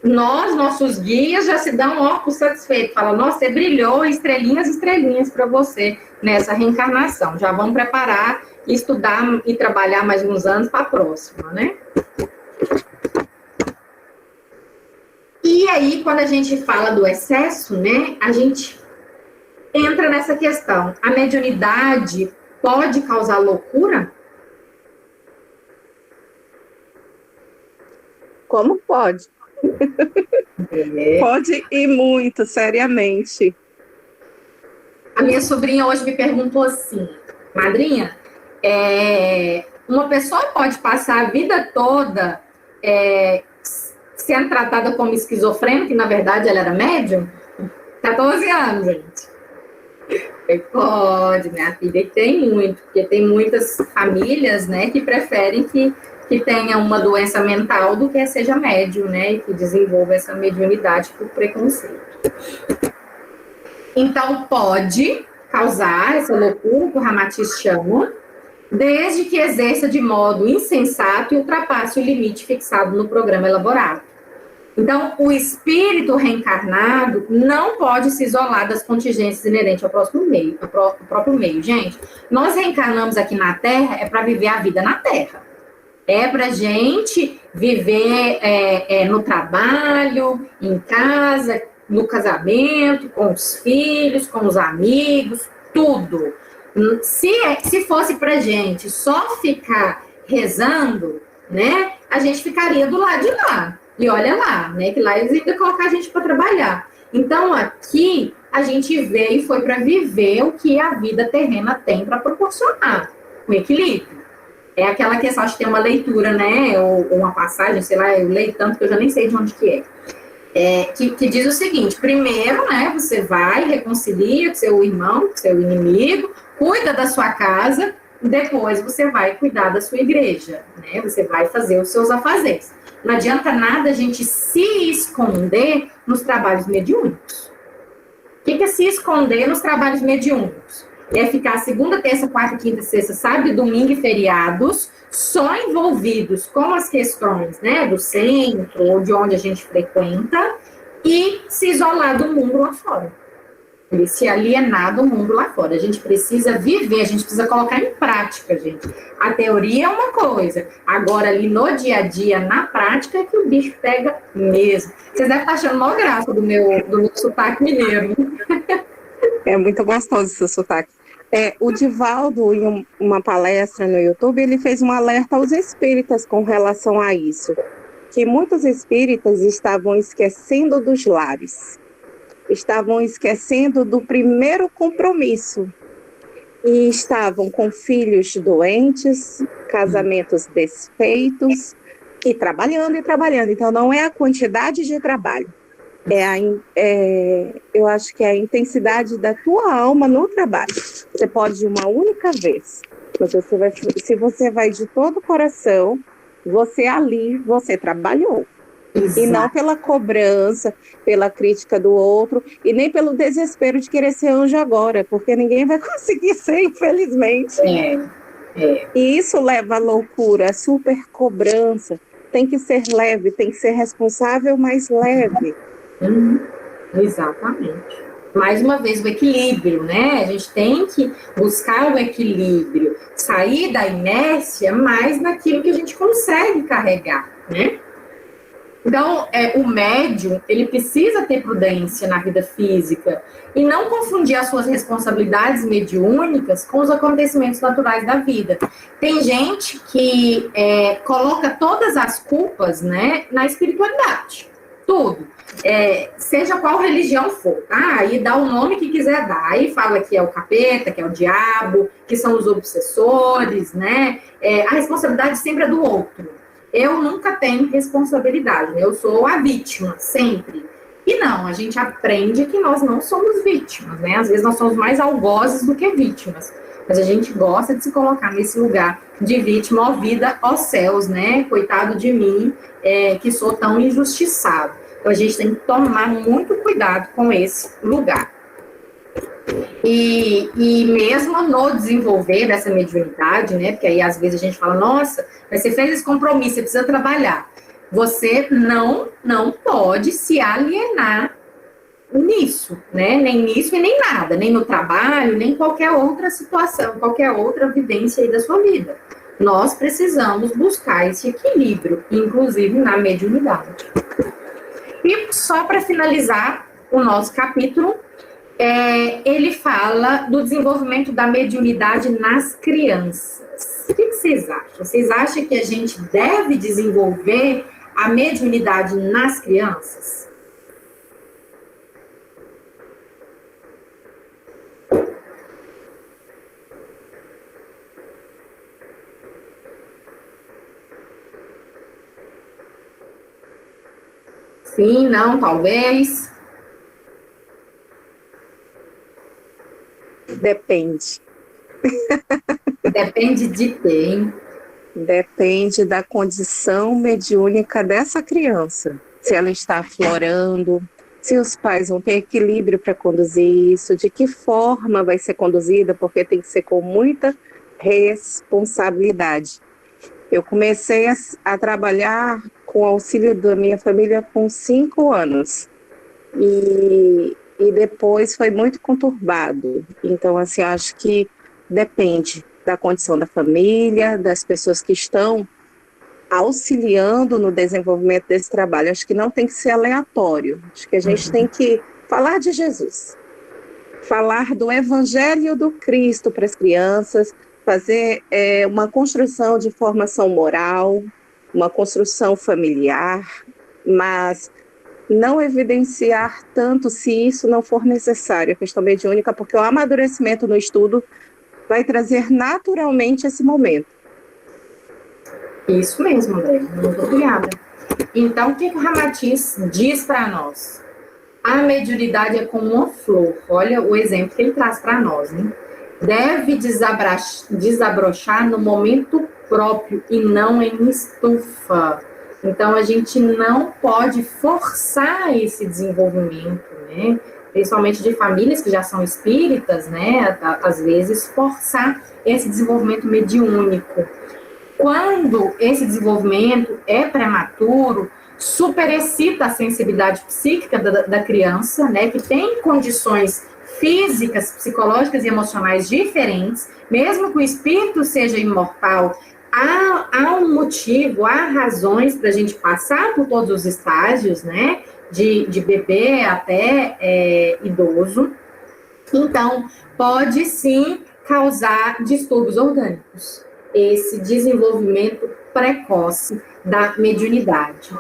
nossos guias já se dão por satisfeito. Fala, nossa, você brilhou, estrelinhas para você nessa reencarnação. Já vamos preparar, estudar e trabalhar mais uns anos para a próxima, né? E aí, quando a gente fala do excesso, né, a gente entra nessa questão. A mediunidade pode causar loucura? Como pode? Pode e muito, seriamente. A minha sobrinha hoje me perguntou assim, madrinha, uma pessoa pode passar a vida toda sendo tratada como esquizofrênica, e na verdade ela era médium? 14 anos, gente. Pode, minha filha, e tem muito, porque tem muitas famílias, né, que preferem que tenha uma doença mental do que seja médium, né, e que desenvolva essa mediunidade por preconceito. Então, pode causar essa loucura que o Ramatiz chama, desde que exerça de modo insensato e ultrapasse o limite fixado no programa elaborado. Então, o espírito reencarnado não pode se isolar das contingências inerentes ao próprio meio. Gente, nós reencarnamos aqui na Terra para viver a vida na Terra. Para a gente viver no trabalho, em casa, no casamento, com os filhos, com os amigos, tudo. Se fosse para a gente só ficar rezando, né? A gente ficaria do lado de lá. E olha lá, né? Que lá eles ainda colocam a gente para trabalhar. Então, aqui, a gente veio e foi para viver o que a vida terrena tem para proporcionar, o equilíbrio. É aquela questão, acho que tem uma leitura, né? Ou uma passagem, sei lá, eu leio tanto que eu já nem sei de onde que é. Que diz o seguinte: primeiro, né, você vai, reconcilia com seu irmão, com seu inimigo, cuida da sua casa, depois você vai cuidar da sua igreja, né? Você vai fazer os seus afazeres. Não adianta nada a gente se esconder nos trabalhos mediúnicos. O que é se esconder nos trabalhos mediúnicos? É ficar segunda, terça, quarta, quinta, sexta, sábado, domingo e feriados só envolvidos com as questões, né, do centro ou de onde a gente frequenta e se isolar do mundo lá fora. E se alienar do mundo lá fora. A gente precisa viver, a gente precisa colocar em prática, gente. A teoria é uma coisa, agora ali no dia a dia, na prática, é que o bicho pega mesmo. Vocês devem estar achando maior graça do meu sotaque mineiro. É muito gostoso esse sotaque. O Divaldo, em uma palestra no YouTube, ele fez um alerta aos espíritas com relação a isso, que muitos espíritas estavam esquecendo dos lares, estavam esquecendo do primeiro compromisso, e estavam com filhos doentes, casamentos desfeitos, e trabalhando. Então, não é a quantidade de trabalho, eu acho que é a intensidade da tua alma no trabalho. Você pode ir uma única vez, mas se você vai de todo o coração, você trabalhou. Exato. E não pela cobrança, pela crítica do outro, e nem pelo desespero de querer ser anjo agora, porque ninguém vai conseguir ser, infelizmente. E isso leva à loucura, à super cobrança. Tem que ser leve, tem que ser responsável, mas leve. Exatamente. Mais uma vez, o equilíbrio, né? A gente tem que buscar o equilíbrio, sair da inércia mais naquilo que a gente consegue carregar, né? Então, o médium, ele precisa ter prudência na vida física e não confundir as suas responsabilidades mediúnicas com os acontecimentos naturais da vida. Tem gente que coloca todas as culpas, né, na espiritualidade. Tudo. Seja qual religião for, tá? Aí dá o nome que quiser dar. Aí fala que é o capeta, que é o diabo, que são os obsessores, né? A responsabilidade sempre é do outro. Eu nunca tenho responsabilidade, né? Eu sou a vítima, sempre. E não, a gente aprende que nós não somos vítimas, né? Às vezes nós somos mais algozes do que vítimas. Mas a gente gosta de se colocar nesse lugar de vítima, ó vida, ó céus, né? Coitado de mim, que sou tão injustiçado. Então a gente tem que tomar muito cuidado com esse lugar. E mesmo no desenvolver dessa mediunidade, né? Porque aí às vezes a gente fala, nossa, mas você fez esse compromisso, você precisa trabalhar. Você não pode se alienar nisso, né? Nem nisso e nem nada, nem no trabalho, nem qualquer outra situação, qualquer outra vivência aí da sua vida. Nós precisamos buscar esse equilíbrio, inclusive na mediunidade. E só para finalizar o nosso capítulo, ele fala do desenvolvimento da mediunidade nas crianças. O que vocês acham? Vocês acham que a gente deve desenvolver a mediunidade nas crianças? Sim, não, talvez. Depende. Depende de quem? Depende da condição mediúnica dessa criança. Se ela está aflorando, se os pais vão ter equilíbrio para conduzir isso, de que forma vai ser conduzida, porque tem que ser com muita responsabilidade. Eu comecei a trabalhar com o auxílio da minha família com 5 anos. E depois foi muito conturbado. Então, assim, acho que depende da condição da família, das pessoas que estão auxiliando no desenvolvimento desse trabalho. Acho que não tem que ser aleatório. Acho que a gente tem que falar de Jesus, falar do Evangelho do Cristo para as crianças, fazer uma construção de formação moral, uma construção familiar, mas não evidenciar tanto se isso não for necessário, a questão mediúnica, porque o amadurecimento no estudo vai trazer naturalmente esse momento. Isso mesmo, André. Muito obrigada. Então, o que o Ramatiz diz para nós? A mediunidade é como uma flor. Olha o exemplo que ele traz para nós, né? Deve desabrochar no momento próprio e não em estufa. Então, a gente não pode forçar esse desenvolvimento, né? Principalmente de famílias que já são espíritas, né? Às vezes, forçar esse desenvolvimento mediúnico. Quando esse desenvolvimento é prematuro, superexcita a sensibilidade psíquica da criança, né? Que tem condições físicas, psicológicas e emocionais diferentes, mesmo que o espírito seja imortal, há um motivo, há razões para a gente passar por todos os estágios, né? De bebê até idoso. Então, pode sim causar distúrbios orgânicos, esse desenvolvimento precoce da mediunidade.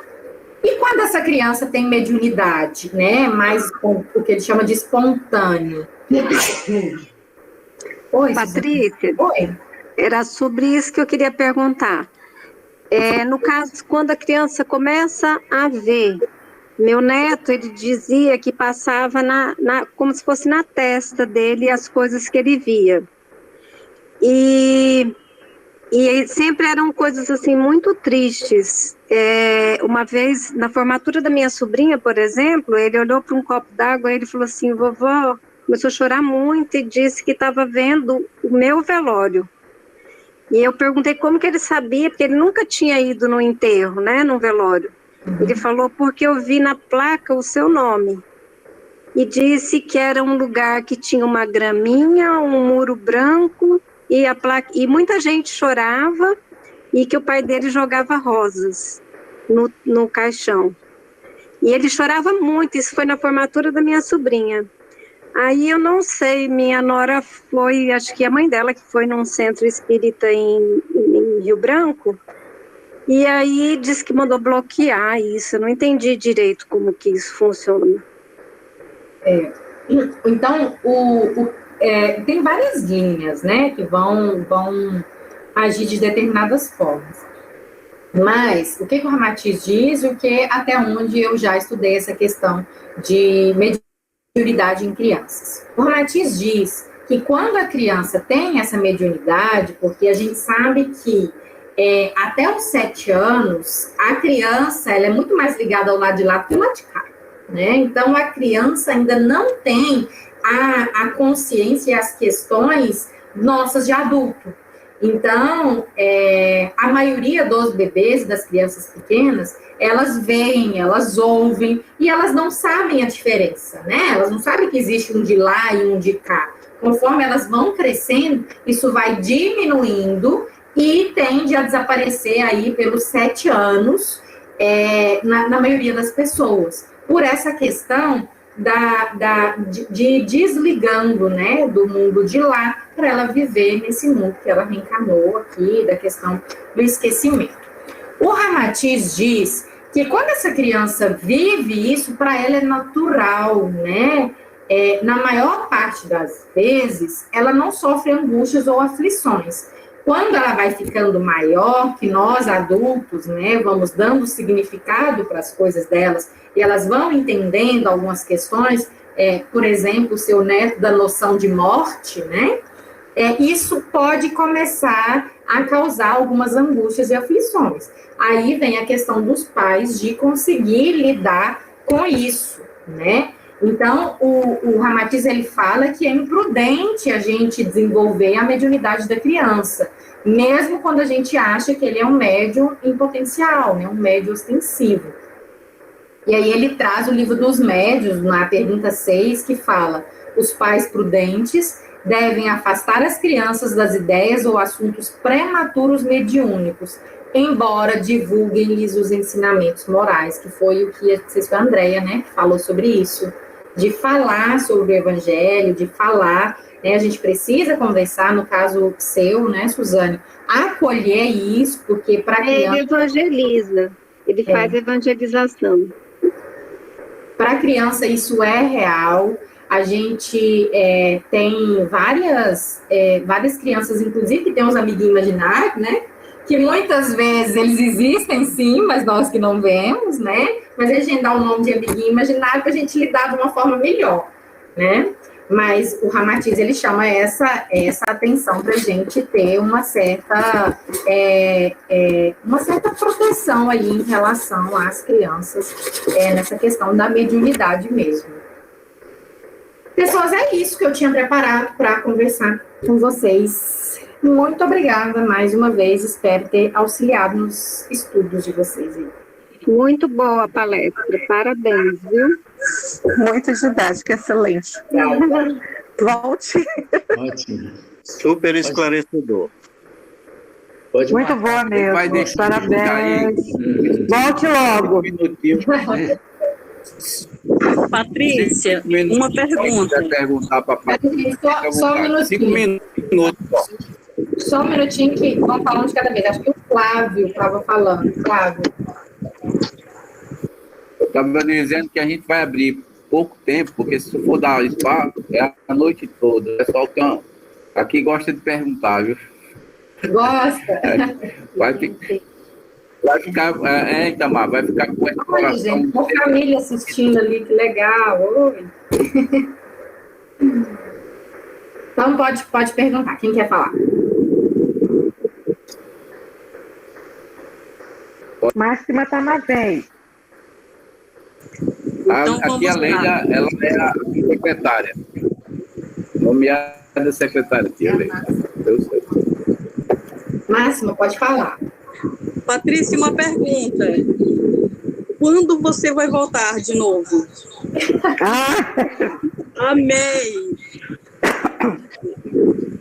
E quando essa criança tem mediunidade, né, mais o que ele chama de espontâneo? Oi, Patrícia. Oi. Era sobre isso que eu queria perguntar. No caso, quando a criança começa a ver, meu neto, ele dizia que passava como se fosse na testa dele as coisas que ele via. E sempre eram coisas assim muito tristes. Uma vez, na formatura da minha sobrinha, por exemplo, ele olhou para um copo d'água e ele falou assim: vovó, começou a chorar muito e disse que estava vendo o meu velório. E eu perguntei como que ele sabia, porque ele nunca tinha ido no enterro, né, no velório. Ele falou: porque eu vi na placa o seu nome. E disse que era um lugar que tinha uma graminha, um muro branco, e muita gente chorava, e que o pai dele jogava rosas no caixão. E ele chorava muito, isso foi na formatura da minha sobrinha. Aí eu não sei, minha nora foi, acho que a mãe dela que foi num centro espírita em Rio Branco, e aí disse que mandou bloquear isso. Eu não entendi direito como que isso funciona. Então, tem várias linhas, né, que vão agir de determinadas formas. Mas o que o Ramatiz diz, até onde eu já estudei essa questão de mediunidade em crianças. O Ramatiz diz que quando a criança tem essa mediunidade, porque a gente sabe que até os 7 anos, a criança ela é muito mais ligada ao lado de lá do que ao lado de cá, né? Então, a criança ainda não tem a consciência e as questões nossas de adulto. Então, a maioria dos bebês e das crianças pequenas, elas veem, elas ouvem, e elas não sabem a diferença, né? Elas não sabem que existe um de lá e um de cá. Conforme elas vão crescendo, isso vai diminuindo e tende a desaparecer aí pelos 7 anos, na maioria das pessoas. Por essa questão de desligando, né, do mundo de lá, para ela viver nesse mundo que ela reencarnou aqui, da questão do esquecimento. O Ramatiz diz que quando essa criança vive isso, para ela é natural, né? Na maior parte das vezes, ela não sofre angústias ou aflições. Quando ela vai ficando maior, que nós adultos, né, vamos dando significado para as coisas delas, e elas vão entendendo algumas questões, por exemplo, o seu neto da noção de morte, né, isso pode começar a causar algumas angústias e aflições. Aí vem a questão dos pais de conseguir lidar com isso, né. Então, o Ramatiz, ele fala que é imprudente a gente desenvolver a mediunidade da criança, mesmo quando a gente acha que ele é um médium em potencial, né, um médium ostensivo. E aí ele traz o livro dos médiuns, na pergunta 6, que fala: os pais prudentes devem afastar as crianças das ideias ou assuntos prematuros mediúnicos, embora divulguem-lhes os ensinamentos morais, que foi o que a Andréia, né, falou sobre isso. de falar sobre o evangelho, de falar, né, a gente precisa conversar, no caso seu, né, Suzane, acolher isso, porque para criança... Ele evangeliza, ele faz evangelização. Para criança isso é real. A gente tem várias crianças, inclusive, que tem uns amiguinhos imaginários, né? Que muitas vezes eles existem sim, mas nós que não vemos, né? Mas a gente dá o nome de amiguinho imaginário para a gente lidar de uma forma melhor, né? Mas o Ramatiz, ele chama essa atenção para a gente ter uma certa proteção aí em relação às crianças, nessa questão da mediunidade mesmo. Pessoas, é isso que eu tinha preparado para conversar com vocês. Muito obrigada mais uma vez, espero ter auxiliado nos estudos de vocês aí. Muito boa a palestra, parabéns, viu? Muito didática, excelente. Volte. Ótimo. Super esclarecedor. Muito boa mesmo, parabéns. Volte logo. Patrícia, uma pergunta. Só um minutinho. 5 minutos. Só um minutinho que vamos falando de cada vez. Acho que o Flávio estava falando. Flávio. Eu estava dizendo que a gente vai abrir pouco tempo, porque se for dar espaço, é a noite toda. O pessoal que aqui gosta de perguntar, viu? Gosta? Vai ficar, Itamar, vai ficar com essa Olha, gente, uma família assistindo ali, que legal. Oi. Então, pode perguntar. Quem quer falar? Máxima tá na vez. Aqui a Leila, ela é a secretária. Nomeada secretária, tia Leila. Eu sei. Máxima, pode falar. Patrícia, uma pergunta. Quando você vai voltar de novo? Amei!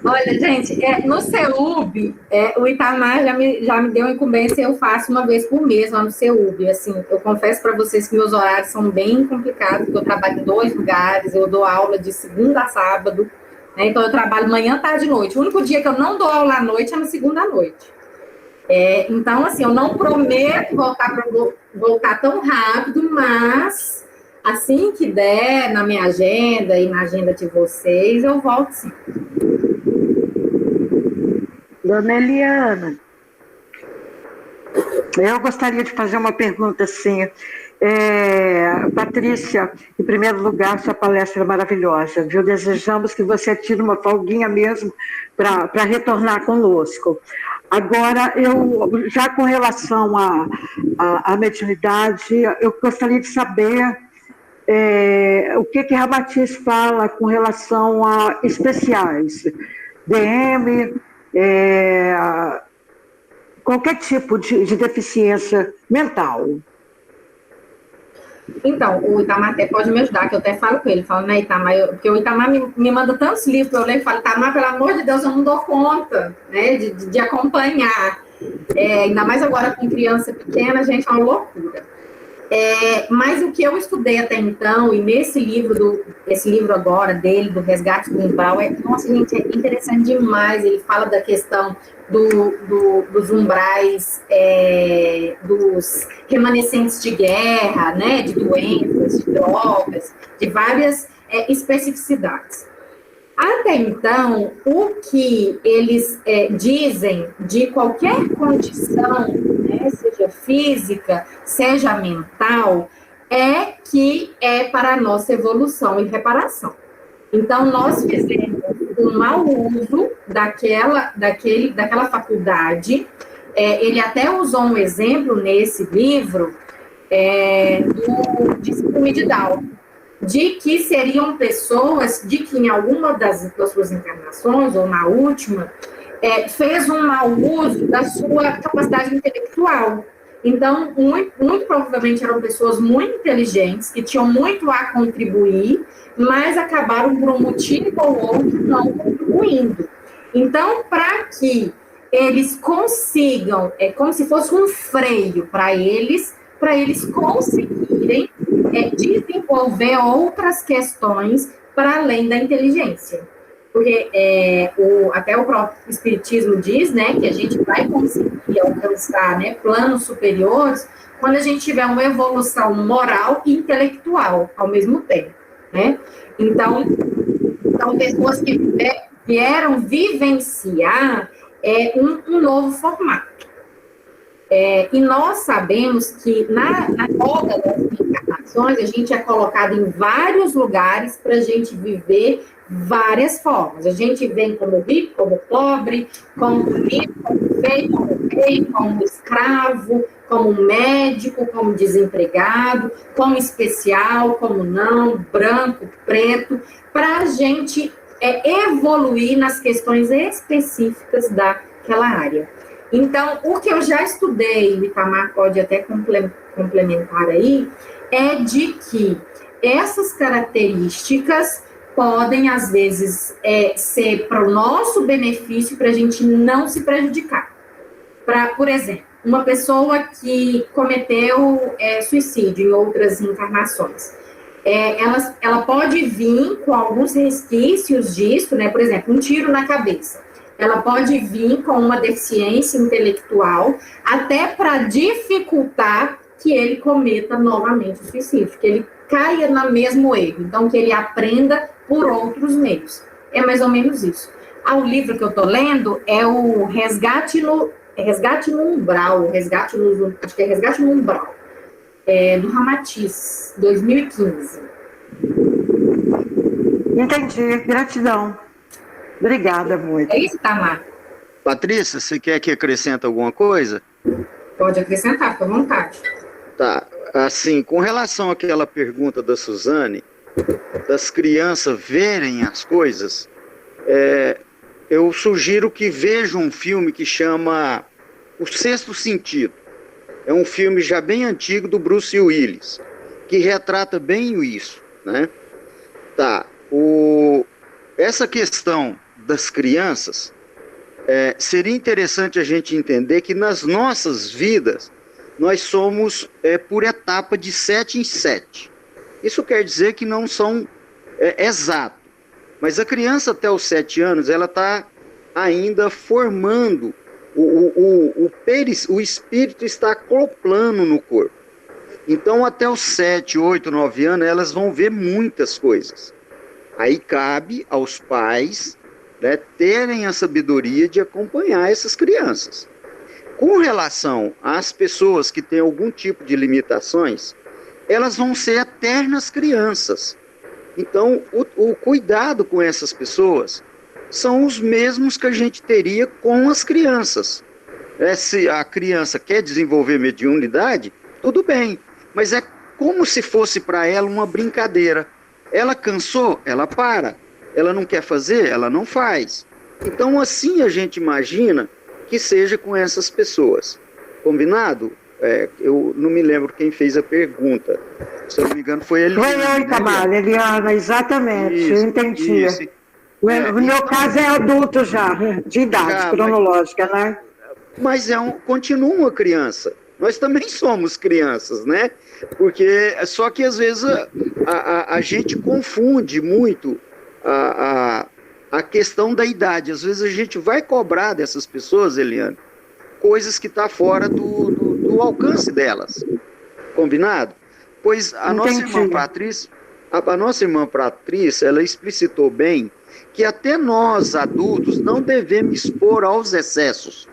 Olha, gente, no CEUB, o Itamar já me deu incumbência, eu faço uma vez por mês lá no CEUB. Assim, eu confesso para vocês que meus horários são bem complicados, porque eu trabalho em 2 lugares, eu dou aula de segunda a sábado, né? Então eu trabalho manhã, tarde e noite. O único dia que eu não dou aula à noite é na segunda à noite. Então, assim, eu não prometo voltar tão rápido, mas assim que der na minha agenda e na agenda de vocês, eu volto sim. Dona Eliana. Eu gostaria de fazer uma pergunta assim. Patrícia, em primeiro lugar, sua palestra é maravilhosa, viu? Desejamos que você tire uma folguinha mesmo para retornar conosco. Agora, eu já com relação à mediunidade, eu gostaria de saber o que Ramatiz fala com relação a especiais, DM, qualquer tipo de deficiência mental. Então, o Itamar até pode me ajudar, que eu até falo com ele, falo, né, Itamar, porque o Itamar me manda tantos livros para eu ler, eu falo, Itamar, pelo amor de Deus, eu não dou conta, né, de acompanhar. Ainda mais agora com criança pequena, gente, é uma loucura. Mas o que eu estudei até então, e nesse livro, esse livro agora dele, do Resgate do Umbral, nossa, gente, é interessante demais. Ele fala da questão dos umbrais, dos remanescentes de guerra, né, de doenças, de drogas, de várias especificidades. Até então, o que eles dizem de qualquer condição, né, seja física, seja mental, é que é para a nossa evolução e reparação. Então, nós fizemos um mau uso daquela faculdade. Ele até usou um exemplo nesse livro de síndrome de Down, de que seriam pessoas de que em alguma das suas encarnações, ou na última, fez um mau uso da sua capacidade intelectual. Então, muito provavelmente eram pessoas muito inteligentes, que tinham muito a contribuir, mas acabaram por um motivo ou outro não contribuindo. Então, para que eles consigam, como se fosse um freio para eles conseguirem desenvolver outras questões para além da inteligência. Porque até o próprio Espiritismo diz, né, que a gente vai conseguir alcançar, né, planos superiores quando a gente tiver uma evolução moral e intelectual ao mesmo tempo, né? Então pessoas que vieram vivenciar um novo formato. E nós sabemos que na roda das encarnações a gente é colocado em vários lugares para a gente viver várias formas. A gente vem como rico, como pobre, como bonito, como feio, como rei, como escravo, como médico, como desempregado, como especial, como não, branco, preto, para a gente evoluir nas questões específicas daquela área. Então, o que eu já estudei, o Itamar pode até complementar aí, é de que essas características podem, às vezes, ser para o nosso benefício, para a gente não se prejudicar. Por exemplo, uma pessoa que cometeu suicídio em outras encarnações, ela pode vir com alguns resquícios disso, né? Por exemplo, um tiro na cabeça. Ela pode vir com uma deficiência intelectual, até para dificultar que ele cometa novamente o suicídio, que ele caia no mesmo erro, então que ele aprenda por outros meios. É mais ou menos isso. O livro que eu estou lendo é o Resgate no Umbral, acho que é Resgate no Umbral, do Ramatiz, 2015. Entendi, gratidão. Obrigada muito. É isso, Tamar. Patrícia, você quer que acrescente alguma coisa? Pode acrescentar, fica à vontade. Tá, assim, com relação àquela pergunta da Suzane, das crianças verem as coisas, eu sugiro que vejam um filme que chama O Sexto Sentido. É um filme já bem antigo do Bruce Willis, que retrata bem isso, né? Tá, essa questão das crianças, seria interessante a gente entender que nas nossas vidas, nós somos por etapa de 7 em 7. Isso quer dizer que não são exato, mas a criança até os 7 anos, ela está ainda formando, o espírito está acoplando no corpo. Então até os 7, 8, 9 anos, elas vão ver muitas coisas. Aí cabe aos pais, né, terem a sabedoria de acompanhar essas crianças. Com relação às pessoas que têm algum tipo de limitações, elas vão ser eternas crianças. Então, o cuidado com essas pessoas são os mesmos que a gente teria com as crianças. Se a criança quer desenvolver mediunidade, tudo bem, mas é como se fosse para ela uma brincadeira. Ela cansou, ela para. Ela não quer fazer, ela não faz. Então, assim a gente imagina que seja com essas pessoas. Combinado? Eu não me lembro quem fez a pergunta. Se eu não me engano, foi a Eliana. Foi eu, Itamar, Eliana, exatamente. Isso, eu entendi. Isso. O meu caso é adulto já, de idade cronológica, né? Mas continua uma criança. Nós também somos crianças, né? Porque só que às vezes a gente confunde muito a questão da idade. Às vezes a gente vai cobrar dessas pessoas, Eliane, coisas que estão fora do alcance delas. Combinado? Pois a nossa irmã Patrícia, ela explicitou bem que até nós, adultos, não devemos expor aos excessos.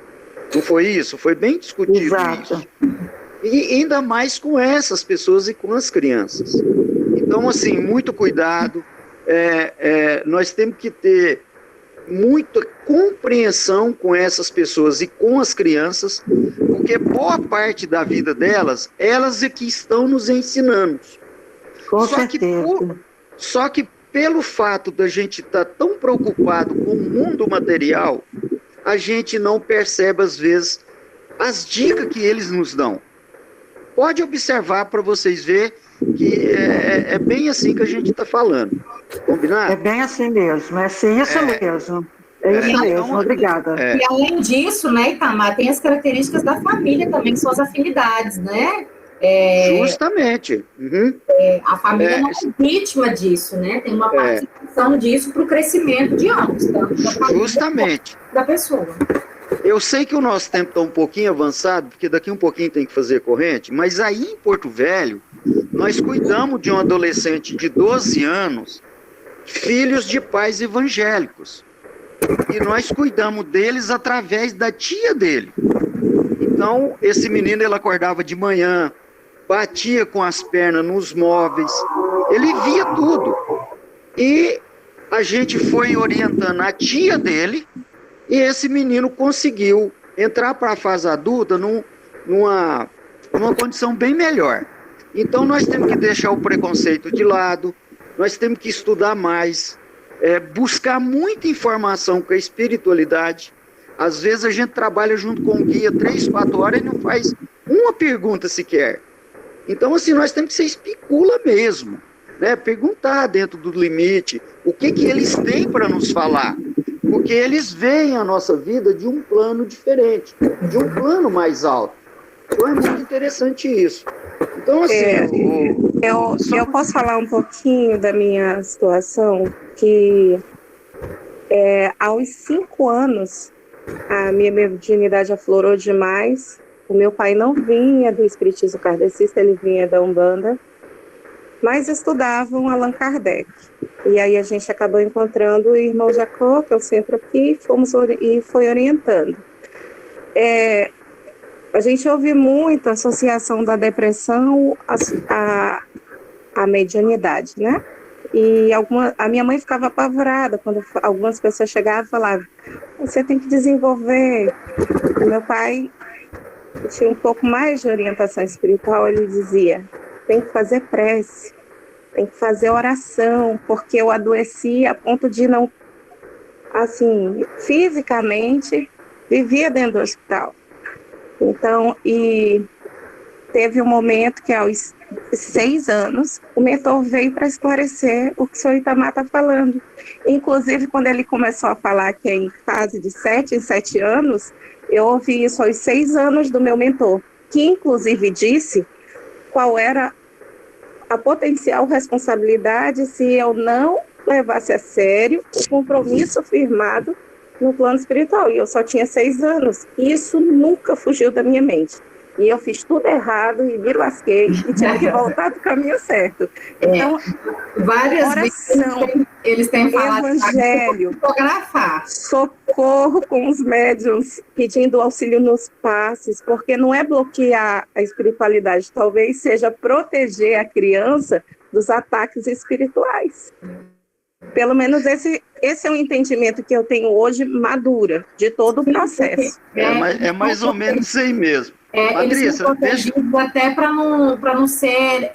Não foi isso? Foi bem discutido. Exato. Isso. E ainda mais com essas pessoas e com as crianças. Então, assim, muito cuidado. Nós temos que ter muita compreensão com essas pessoas e com as crianças, porque boa parte da vida delas, elas é que estão nos ensinando. Com certeza. Só que pelo fato da gente estar tão preocupado com o mundo material, a gente não percebe, às vezes, as dicas que eles nos dão. Pode observar para vocês verem que é bem assim que a gente está falando. Combinado? É bem assim mesmo, isso mesmo. É isso mesmo, obrigada. E além disso, né, Itamar, tem as características da família também, que são as afinidades, né? Justamente. A família não é vítima disso, né? Tem uma participação disso para o crescimento de ambos, tanto da família Justamente. quanto da pessoa. Eu sei que o nosso tempo está um pouquinho avançado, porque daqui um pouquinho tem que fazer corrente, mas aí em Porto Velho, nós cuidamos de um adolescente de 12 anos, filhos de pais evangélicos. E nós cuidamos deles através da tia dele. Então, esse menino, ele acordava de manhã, batia com as pernas nos móveis, ele via tudo. E a gente foi orientando a tia dele, e esse menino conseguiu entrar para a fase adulta numa condição bem melhor. Então nós temos que deixar o preconceito de lado, nós temos que estudar mais, buscar muita informação com a espiritualidade. Às vezes a gente trabalha junto com o guia 3, 4 horas e não faz uma pergunta sequer. Então assim, nós temos que ser especula mesmo, né? Perguntar dentro do limite o que eles têm para nos falar. Porque eles veem a nossa vida de um plano diferente, de um plano mais alto. Então é muito interessante isso. Então, assim... Eu posso falar um pouquinho da minha situação, que aos 5 anos, a minha virginidade aflorou demais. O meu pai não vinha do espiritismo kardecista, ele vinha da Umbanda, mas estudavam Allan Kardec. E aí a gente acabou encontrando o irmão Jacó, que é o centro aqui, e foi orientando. A gente ouve muito a associação da depressão à mediunidade, né? E a minha mãe ficava apavorada quando algumas pessoas chegavam e falavam: você tem que desenvolver. O meu pai tinha um pouco mais de orientação espiritual, ele dizia: tem que fazer prece, tem que fazer oração, porque eu adoeci a ponto de não, assim, fisicamente, vivia dentro do hospital. Então, e teve um momento que aos 6 anos, o mentor veio para esclarecer o que o senhor Itamar está falando. Inclusive, quando ele começou a falar que é em fase de 7 em 7 anos, eu ouvi isso aos 6 anos do meu mentor, que inclusive disse qual era a potencial responsabilidade se eu não levasse a sério o compromisso firmado no plano espiritual. E eu só tinha 6 anos. Isso nunca fugiu da minha mente. E eu fiz tudo errado e me lasquei e tinha que voltar do caminho certo. Então, várias oração, vezes eles têm falado evangelho, fotografar, socorro com os médiuns, pedindo auxílio nos passes, porque não é bloquear a espiritualidade, talvez seja proteger a criança dos ataques espirituais. Pelo menos esse é um entendimento que eu tenho hoje, madura, de todo o processo. É mais ou menos isso aí mesmo. Eles são protegidos até para não ser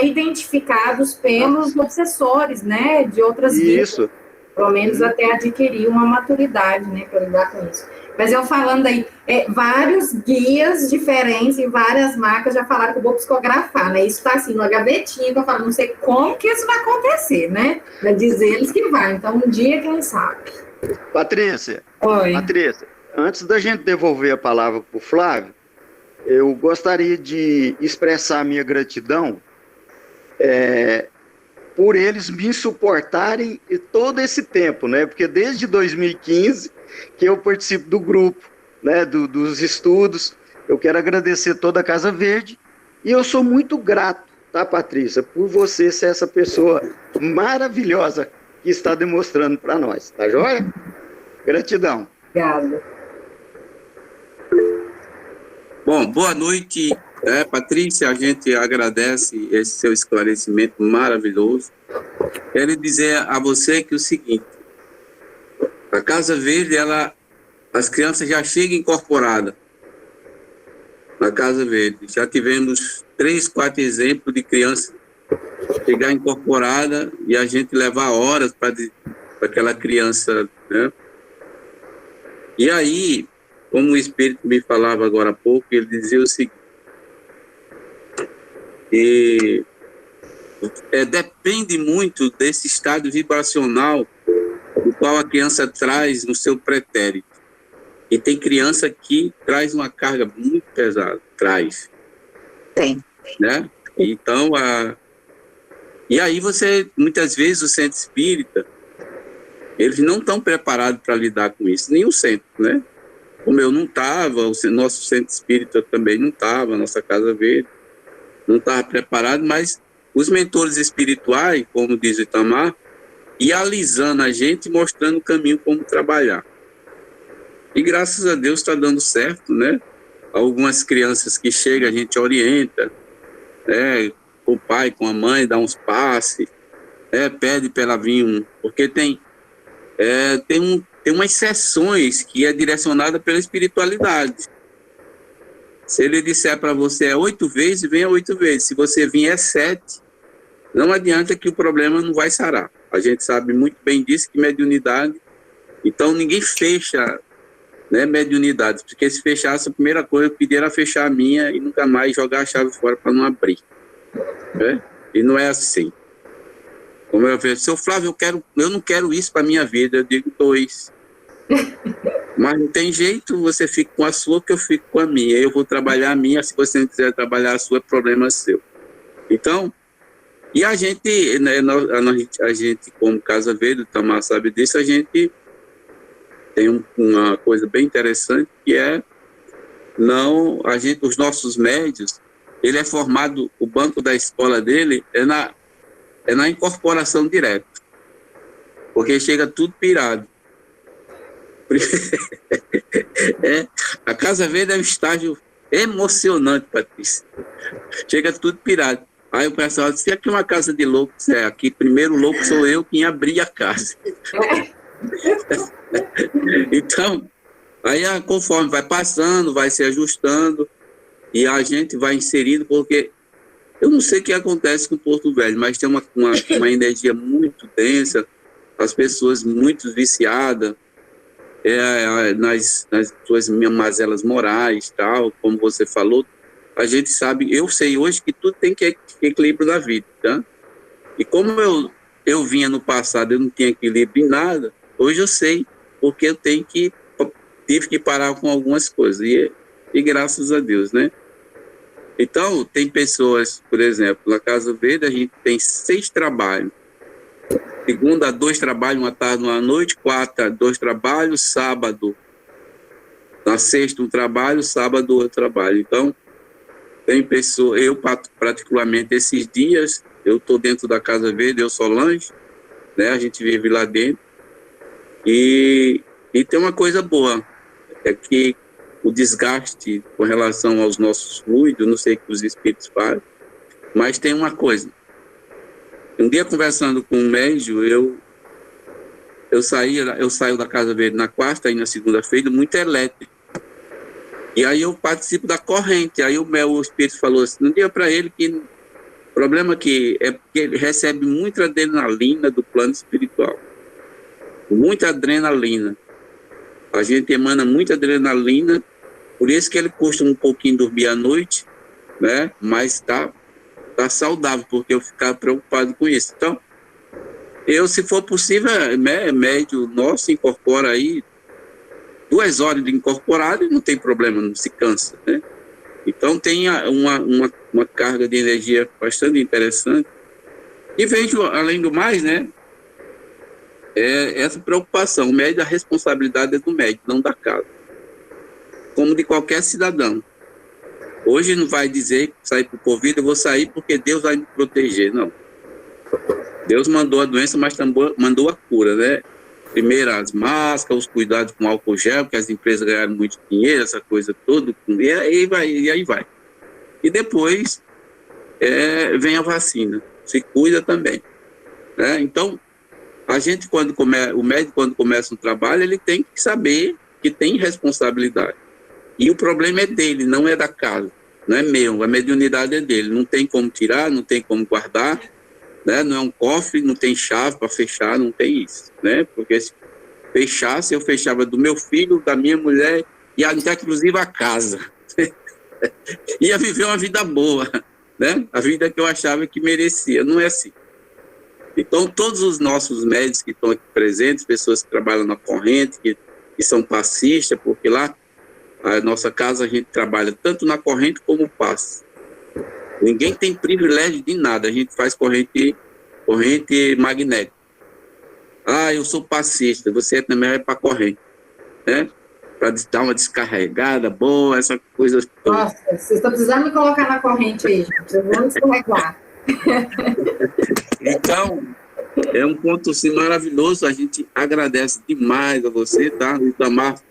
identificados pelos obsessores, né, de outras vidas. Pelo menos até adquirir uma maturidade, né, para lidar com isso. Mas eu falando aí, vários guias diferentes e várias marcas já falaram que eu vou psicografar, né? Isso está assim, numa gavetinha, que eu falo, não sei como que isso vai acontecer, né? Vai dizer eles que vai, então um dia quem sabe. Patrícia. Oi. Patrícia, antes da gente devolver a palavra para o Flávio, eu gostaria de expressar a minha gratidão por eles me suportarem todo esse tempo, né? Porque desde 2015 que eu participo do grupo, né? Dos estudos. Eu quero agradecer toda a Casa Verde e eu sou muito grato, tá, Patrícia, por você ser essa pessoa maravilhosa que está demonstrando para nós, tá joia? Gratidão. Obrigada. Bom, boa noite, Patrícia, a gente agradece esse seu esclarecimento maravilhoso. Quero dizer a você que é o seguinte, a Casa Verde, as crianças já chegam incorporadas na Casa Verde. Já tivemos 3, 4 exemplos de criança chegar incorporada e a gente levar horas para aquela criança, né? E aí, como o Espírito me falava agora há pouco, ele dizia o seguinte, depende muito desse estado vibracional do qual a criança traz no seu pretérito. E tem criança que traz uma carga muito pesada, né? Então, e aí muitas vezes o centro espírita, eles não estão preparados para lidar com isso, nem o centro, né? Como eu não estava, o nosso centro espírita também não estava, a nossa Casa Verde não estava preparado, mas os mentores espirituais, como diz o Itamar, e alisando a gente, mostrando o caminho como trabalhar. E graças a Deus está dando certo, né? Algumas crianças que chegam, a gente orienta, né? Com o pai, com a mãe, dá uns passes, pede para ela vir, porque tem umas sessões que é direcionada pela espiritualidade. Se ele disser para você 8 vezes, venha 8 vezes. Se você vier 7, não adianta que o problema não vai sarar. A gente sabe muito bem disso, que mediunidade... Então, ninguém fecha, né, mediunidade, porque se fechasse, a primeira coisa que eu pedi era fechar a minha e nunca mais jogar a chave fora para não abrir. Né? E não é assim. Como eu vejo, seu Flávio, eu não quero isso para a minha vida. Eu digo 2. Mas não tem jeito, você fica com a sua, que eu fico com a minha. Eu vou trabalhar a minha, se você não quiser trabalhar a sua, é problema seu. Então, e a gente, né, a gente como Casa Verde, o Itamar sabe disso, a gente tem uma coisa bem interessante, que é, os nossos médios, ele é formado, o banco da escola dele é na incorporação direta, porque chega tudo pirado. A Casa Verde é um estágio emocionante, Patrícia. Chega tudo pirado. Aí o pessoal diz, aqui é uma casa de loucos. Aqui primeiro louco sou eu quem abri a casa. Então, aí conforme vai passando, vai se ajustando, e a gente vai inserindo, porque eu não sei o que acontece com Porto Velho, mas tem uma energia muito densa, as pessoas muito viciadas, nas suas mazelas morais, tal, como você falou. A gente sabe, eu sei hoje que tudo tem que equilíbrio na vida, tá? E como eu vinha no passado, eu não tinha equilíbrio em nada, hoje eu sei, porque eu tive que parar com algumas coisas, e graças a Deus, né? Então, tem pessoas, por exemplo, na Casa Verde, a gente tem 6 trabalhos. Segunda, 2 trabalhos, uma tarde, uma noite. Quarta, 2 trabalhos. Sábado, na sexta, um trabalho. Sábado, outro trabalho. Então, tem pessoas, eu particularmente, esses dias, eu estou dentro da Casa Verde, eu Solange, né? A gente vive lá dentro. E tem uma coisa boa, é que o desgaste com relação aos nossos fluidos, não sei o que os espíritos fazem, mas tem uma coisa. Um dia, conversando com um médium, eu saio da Casa Verde na quarta e na segunda-feira, muito elétrico. E aí eu participo da corrente. Aí o espírito falou assim, não diga para ele que o problema aqui é porque ele recebe muita adrenalina do plano espiritual. Muita adrenalina. A gente emana muita adrenalina, por isso que ele custa um pouquinho dormir à noite, né? Mas tá saudável, porque eu ficava preocupado com isso. Então, se for possível, médio nosso incorpora aí 2 horas de incorporado e não tem problema, não se cansa, né? Então, tem uma carga de energia bastante interessante. E vejo, além do mais, né? Essa preocupação. O médico, a responsabilidade é do médico, não da casa. Como de qualquer cidadão. Hoje não vai dizer que sair por Covid, eu vou sair porque Deus vai me proteger, não. Deus mandou a doença, mas também mandou a cura, né? Primeiro as máscaras, os cuidados com álcool gel, porque as empresas ganharam muito dinheiro, essa coisa toda, e aí vai. E depois vem a vacina, se cuida também, né? Então, o médico, quando começa um trabalho, ele tem que saber que tem responsabilidade. E o problema é dele, não é da casa, não é meu, a mediunidade é dele. Não tem como tirar, não tem como guardar, né? Não é um cofre, não tem chave para fechar, não tem isso, né? Porque se fechasse, eu fechava do meu filho, da minha mulher e até inclusive a casa. Ia viver uma vida boa, né? A vida que eu achava que merecia, não é assim. Então, todos os nossos médicos que estão aqui presentes, pessoas que trabalham na corrente, que são passistas, porque lá, a nossa casa, a gente trabalha tanto na corrente como passe. Ninguém tem privilégio de nada. A gente faz corrente magnética. Ah, eu sou passista, você também vai para corrente, né? Para dar uma descarregada boa, essa coisa toda. Nossa, vocês estão precisando me colocar na corrente aí, gente. Eu vou escorregar. Então, é um ponto assim, maravilhoso. A gente agradece demais a você, tá, Itamar,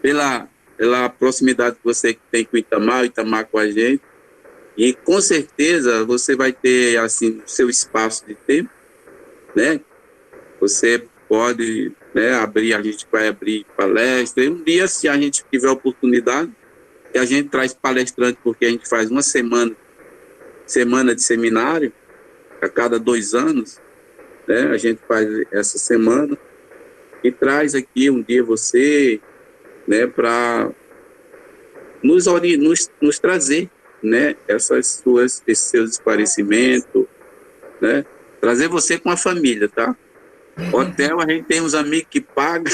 pela proximidade que você tem com o Itamar com a gente. E com certeza você vai ter assim seu espaço de tempo, né? Você pode, né, abrir, a gente vai abrir palestra. E um dia, se a gente tiver oportunidade, que a gente traz palestrante, porque a gente faz uma semana de seminário, a cada 2 anos, né? A gente faz essa semana e traz aqui um dia você, né, para nos trazer, né, esses seus esclarecimentos, né? Trazer você com a família, tá? Hotel, a gente tem uns amigos que pagam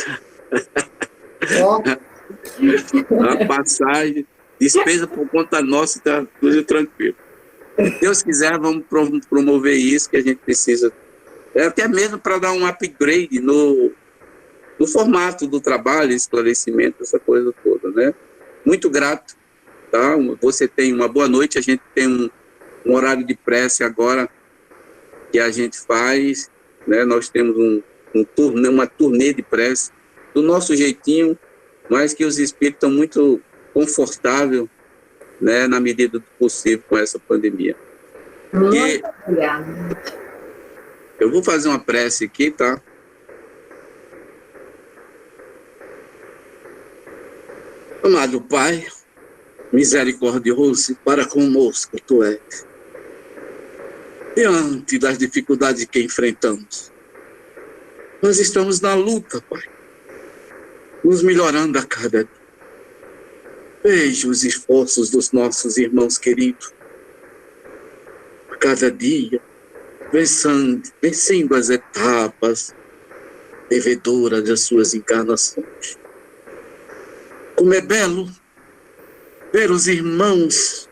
a passagem, despesa por conta nossa, tá tudo tranquilo. Se Deus quiser, vamos promover isso que a gente precisa, até mesmo para dar um upgrade no formato do trabalho, esclarecimento, essa coisa toda, né? Muito grato, tá? Você tem uma boa noite, a gente tem um horário de prece agora que a gente faz, né? Nós temos uma turnê de prece do nosso jeitinho, mas que os espíritos estão muito confortáveis, né, na medida do possível com essa pandemia. Muito obrigada. Eu vou fazer uma prece aqui, tá? Amado Pai, misericordioso, para conosco Tu és. Diante das dificuldades que enfrentamos, nós estamos na luta, Pai, nos melhorando a cada dia. Veja os esforços dos nossos irmãos queridos, a cada dia, vencendo as etapas devedoras das suas encarnações. Como é belo ver os irmãos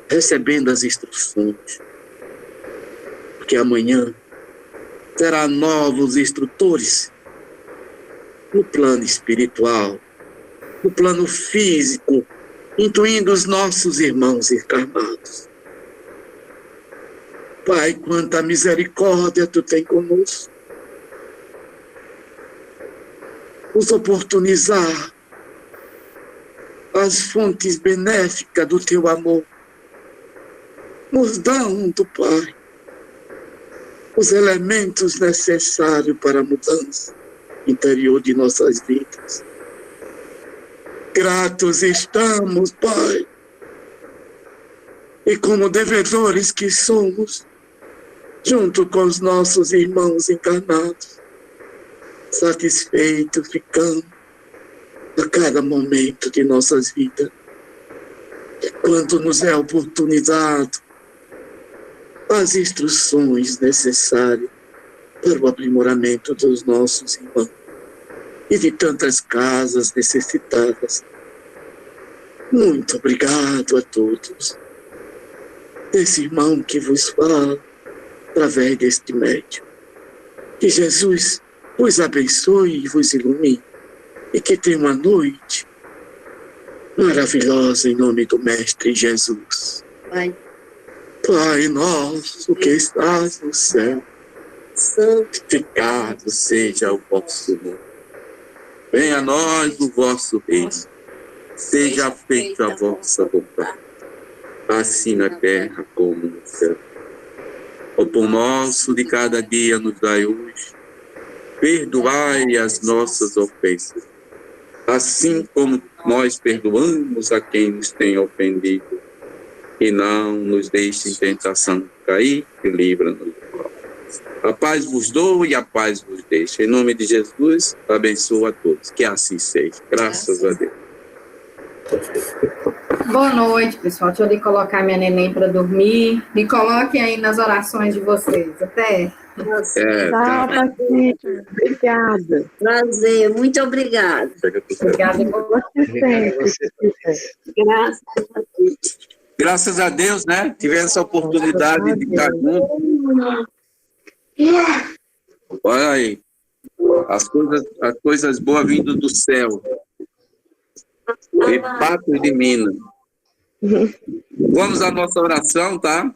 recebendo as instruções, porque amanhã terá novos instrutores no plano espiritual, no plano físico, incluindo os nossos irmãos encarnados. Pai, quanta misericórdia Tu tem conosco. Nos oportunizar as fontes benéficas do Teu amor. Nos dando, Pai, os elementos necessários para a mudança interior de nossas vidas. Gratos estamos, Pai, e como devedores que somos, junto com os nossos irmãos encarnados, satisfeitos ficamos a cada momento de nossas vidas. Quando nos é oportunidade, as instruções necessárias para o aprimoramento dos nossos irmãos e de tantas casas necessitadas. Muito obrigado a todos. Esse irmão que vos fala através deste médium. Que Jesus vos abençoe e vos ilumine. E que tenha uma noite maravilhosa em nome do Mestre Jesus. Pai. Pai nosso que estás no céu, santificado seja o vosso nome. Venha a nós o vosso reino. Seja feita a vossa vontade, assim na terra como no céu. O pão nosso de cada dia nos dai hoje. Perdoai as nossas ofensas, assim como nós perdoamos a quem nos tem ofendido. E não nos deixe em tentação cair, e livra-nos do mal. A paz vos dou e a paz vos deixo. Em nome de Jesus, abençoa a todos. Que assim seja. Graças a Deus. Boa noite, pessoal. Deixa eu ali colocar minha neném para dormir. Me coloquem aí nas orações de vocês. Até. Tchau, Patrícia. Obrigada. Prazer, muito obrigada. Obrigada por você sempre. Graças a Deus. Graças a Deus, né? Tivemos essa oportunidade de estar juntos. Olha aí. As coisas boas vindo do céu. E Patos de Minas. Vamos à nossa oração, tá?